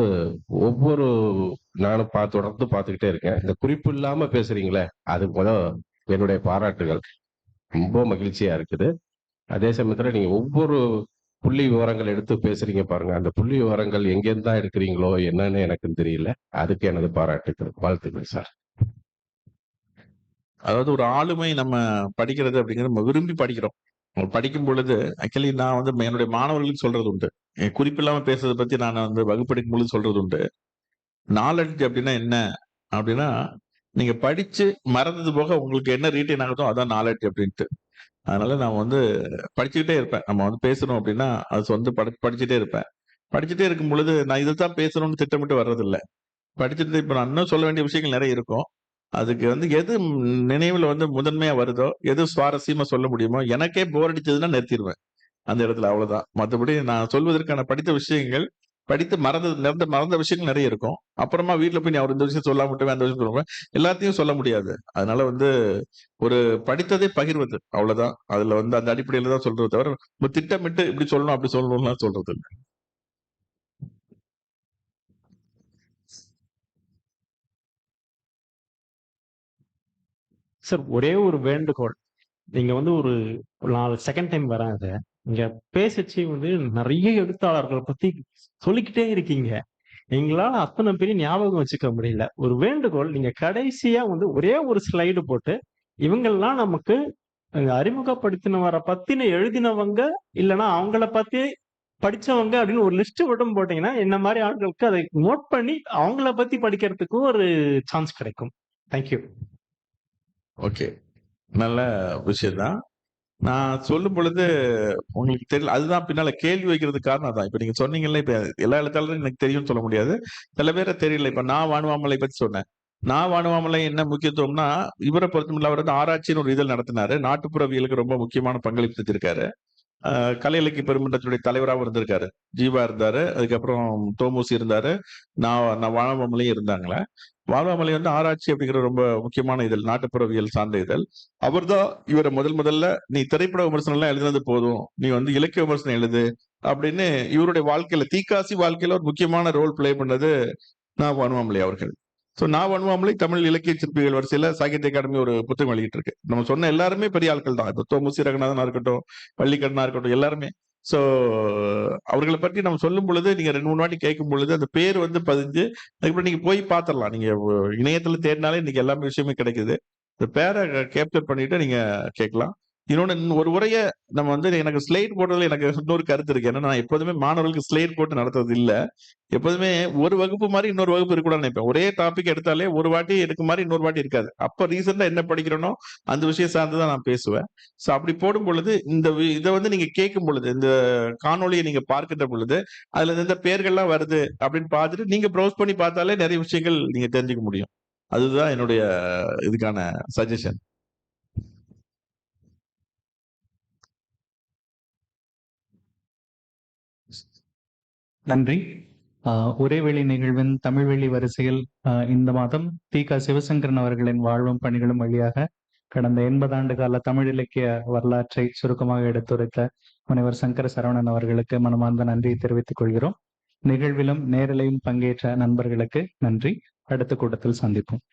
நானும் தொடர்ந்து பார்த்துக்கிட்டே இருக்கேன். இந்த குறிப்பு இல்லாம பேசுறீங்களே, அது என்னுடைய பாராட்டுகள். ரொம்ப மகிழ்ச்சியா இருக்குது. அதே சமயத்துல நீங்க ஒவ்வொரு புள்ளி விவரங்கள் எடுத்து பேசுறீங்க பாருங்க. அந்த புள்ளி விவரங்கள் எங்கேருந்து தான் எடுக்கிறீங்களோ என்னன்னு எனக்கு தெரியல. அதுக்கு எனது பாராட்டுகள், வாழ்த்துக்கள் சார். அதாவது ஒரு ஆளுமை நம்ம படிக்கிறது அப்படிங்கிறது நம்ம விரும்பி படிக்கிறோம். படிக்கும் பொழுது ஆக்சுவலி நான் வந்து என்னுடைய மாணவர்களுக்கு சொல்றது உண்டு. குறிப்பில்லாம பேசுறதை பத்தி நான் வந்து வகுப்பெடுக்கும் பொழுது சொல்றது உண்டு. நாலெட்ஜ் அப்படின்னா என்ன அப்படின்னா, நீங்க படிச்சு மறந்தது போக உங்களுக்கு என்ன ரீட்டைன் ஆகுதோ அதான் நாலெட்ஜ் அப்படின்ட்டு. அதனால நான் வந்து படிச்சுக்கிட்டே இருப்பேன். நம்ம வந்து பேசணும் அப்படின்னா அது வந்து படிச்சுட்டே இருப்பேன். படிச்சுட்டே இருக்கும் பொழுது நான் இதைத்தான் பேசணும்னு திட்டமிட்டு வர்றதில்லை. படிச்சுட்டு இப்ப நான் இன்னும் சொல்ல வேண்டிய விஷயங்கள் நிறைய இருக்கும். அதுக்கு வந்து எது நினைவுல வந்து முதன்மையா வருதோ, எது சுவாரஸ்யமா சொல்ல முடியுமோ, எனக்கே போர் அடிச்சதுன்னா நிறுத்திடுவேன் அந்த இடத்துல, அவ்வளவுதான். மற்றபடி நான் சொல்வதற்கான படித்த விஷயங்கள், படித்து மறந்த விஷயங்கள் நிறைய இருக்கும். அப்புறமா வீட்டுல போய் நீ அவர் இந்த விஷயம் சொல்லாம விட்டுவேன், அந்த விஷயம் சொல்லுவேன், எல்லாத்தையும் சொல்ல முடியாது. அதனால வந்து ஒரு படித்ததை பகிர்வது, அவ்வளவுதான். அதுல வந்து அந்த அடிப்படையில தான் சொல்றது தவிர திட்டமிட்டு இப்படி சொல்லணும் அப்படி சொல்லணும்லாம் சொல்றது இல்லை. சார், ஒரே ஒரு வேண்டுகோள். நீங்க வந்து ஒரு செகண்ட் டைம் வரேன். அதை நீங்க பேசச்சு வந்து நிறைய எழுத்தாளர்களை பத்தி சொல்லிக்கிட்டே இருக்கீங்க. எங்களால அத்தனை பேரும் ஞாபகம் வச்சுக்க முடியல. ஒரு வேண்டுகோள், நீங்க கடைசியா வந்து ஒரே ஒரு ஸ்லைடு போட்டு இவங்கெல்லாம் நமக்கு அறிமுகப்படுத்தினவரை பத்தின எழுதினவங்க இல்லைன்னா அவங்கள பத்தி படிச்சவங்க அப்படின்னு ஒரு லிஸ்ட் மட்டும் போட்டீங்கன்னா என்ன மாதிரி ஆட்களுக்கு அதை நோட் பண்ணி அவங்கள பத்தி படிக்கிறதுக்கும் ஒரு சான்ஸ் கிடைக்கும். தேங்க்யூ. ஓகே, நல்ல விஷயம் தான். நான் சொல்லும் பொழுது உங்களுக்கு தெரியல, அதுதான் பின்னால கேள்வி வைக்கிறதுக்கு காரணம் தான். இப்ப நீங்க சொன்னீங்கல்ல, இப்ப எல்லா எழுத்தாளரும் எனக்கு தெரியும்னு சொல்ல முடியாது. சில பேரை தெரியல. இப்ப நான் வானுவாமலை பத்தி சொன்னேன். நான் வானுவாமலை என்ன முக்கியத்துவம்னா, இவரை பொறுத்தமில்ல, அவர் வந்து ஆராய்ச்சின்னு ஒரு இதழ் நடத்தினாரு. நாட்டுப்புறவியலுக்கு ரொம்ப முக்கியமான பங்களிப்பு செஞ்சிருக்காரு. கலை இலக்கிய பெருமன்றத்துடைய தலைவராகவும் இருந்திருக்காரு. ஜீவா இருந்தாரு, அதுக்கப்புறம் தோமுசி இருந்தாரு, நான் வானவாமலையும் இருந்தாங்களே. வானவாமலை வந்து ஆராய்ச்சி அப்படிங்கிற ரொம்ப முக்கியமான இதழ், நாட்டுப்புறவியல் சார்ந்த இதழ். அவர்தான் இவரை முதல்ல நீ திரைப்பட விமர்சனம் எல்லாம் எழுதினது போதும், நீ வந்து இலக்கிய விமர்சனம் எழுது அப்படின்னு இவருடைய வாழ்க்கையில, தீகாசி வாழ்க்கையில ஒரு முக்கியமான ரோல் பிளே பண்ணது நான் வானுவாமலை அவர்கள். ஸோ நான் வானுவாமலை தமிழ் இலக்கிய சிற்பிகள் வரிசையில சாகித்ய அகாடமி ஒரு புத்தகம் வெளியிட்டு இருக்கு. நம்ம சொன்ன எல்லாருமே பெரிய ஆட்கள் தான். இப்போ தோமுசி ரகுநாதனா இருக்கட்டும், வள்ளிக்கண்ணா இருக்கட்டும், எல்லாருமே. ஸோ அவர்களை பற்றி நம்ம சொல்லும் பொழுது நீங்க 2-3 வாட்டி கேட்கும் பொழுது அந்த பேர் வந்து பதிஞ்சு, அதுக்கப்புறம் நீங்க போய் பார்த்துடலாம். நீங்க இணையத்துல தேடினாலே இன்னைக்கு எல்லாமே விஷயமே கிடைக்குது. இந்த பேரை கேப்சர் பண்ணிட்டு நீங்க கேட்கலாம். இன்னொன்னு, ஒரு உரையை நம்ம வந்து எனக்கு ஸ்லைட் போடுறதுல எனக்கு இன்னொரு கருத்து இருக்கு. ஏன்னா நான் எப்போதுமே மாணவர்களுக்கு ஸ்லைட் போட்டு நடத்துறது இல்ல. எப்போதுமே ஒரு வகுப்பு மாதிரி இன்னொரு வகுப்பு இருக்கக்கூடாதுன்னு நினைப்பேன். ஒரே டாபிக் எடுத்தாலே ஒரு வாட்டி எடுக்க மாதிரி இன்னொரு வாட்டி இருக்காது. அப்ப ரீசெண்டா என்ன படிக்கிறனோ அந்த விஷயம் சார்ந்துதான் நான் பேசுவேன். ஸோ அப்படி போடும் பொழுது இதை வந்து நீங்க கேட்கும் பொழுது, இந்த காணொலியை நீங்க பார்க்கின்ற பொழுது அதுல இந்த பெயர்கள்லாம் வருது அப்படின்னு பார்த்துட்டு நீங்க ப்ரௌஸ் பண்ணி பார்த்தாலே நிறைய விஷயங்கள் நீங்க தெரிஞ்சுக்க முடியும். அதுதான் என்னுடைய இதுக்கான சஜஷன். நன்றி. உரைவெளி நிகழ்வின் தமிழ்வெளி வரிசையில் இந்த மாதம் தி.க. சிவசங்கரன் அவர்களின் வாழ்வும் பணிகளும் வழியாக கடந்த 80 ஆண்டு கால தமிழ் இலக்கிய வரலாற்றை சுருக்கமாக எடுத்துரைத்த முனைவர் சங்கர சரவணன் அவர்களுக்கு மனமார்ந்த நன்றியை தெரிவித்துக் கொள்கிறோம். நிகழ்விலும் நேரலையும் பங்கேற்ற நண்பர்களுக்கு நன்றி. அடுத்த கூட்டத்தில் சந்திப்போம்.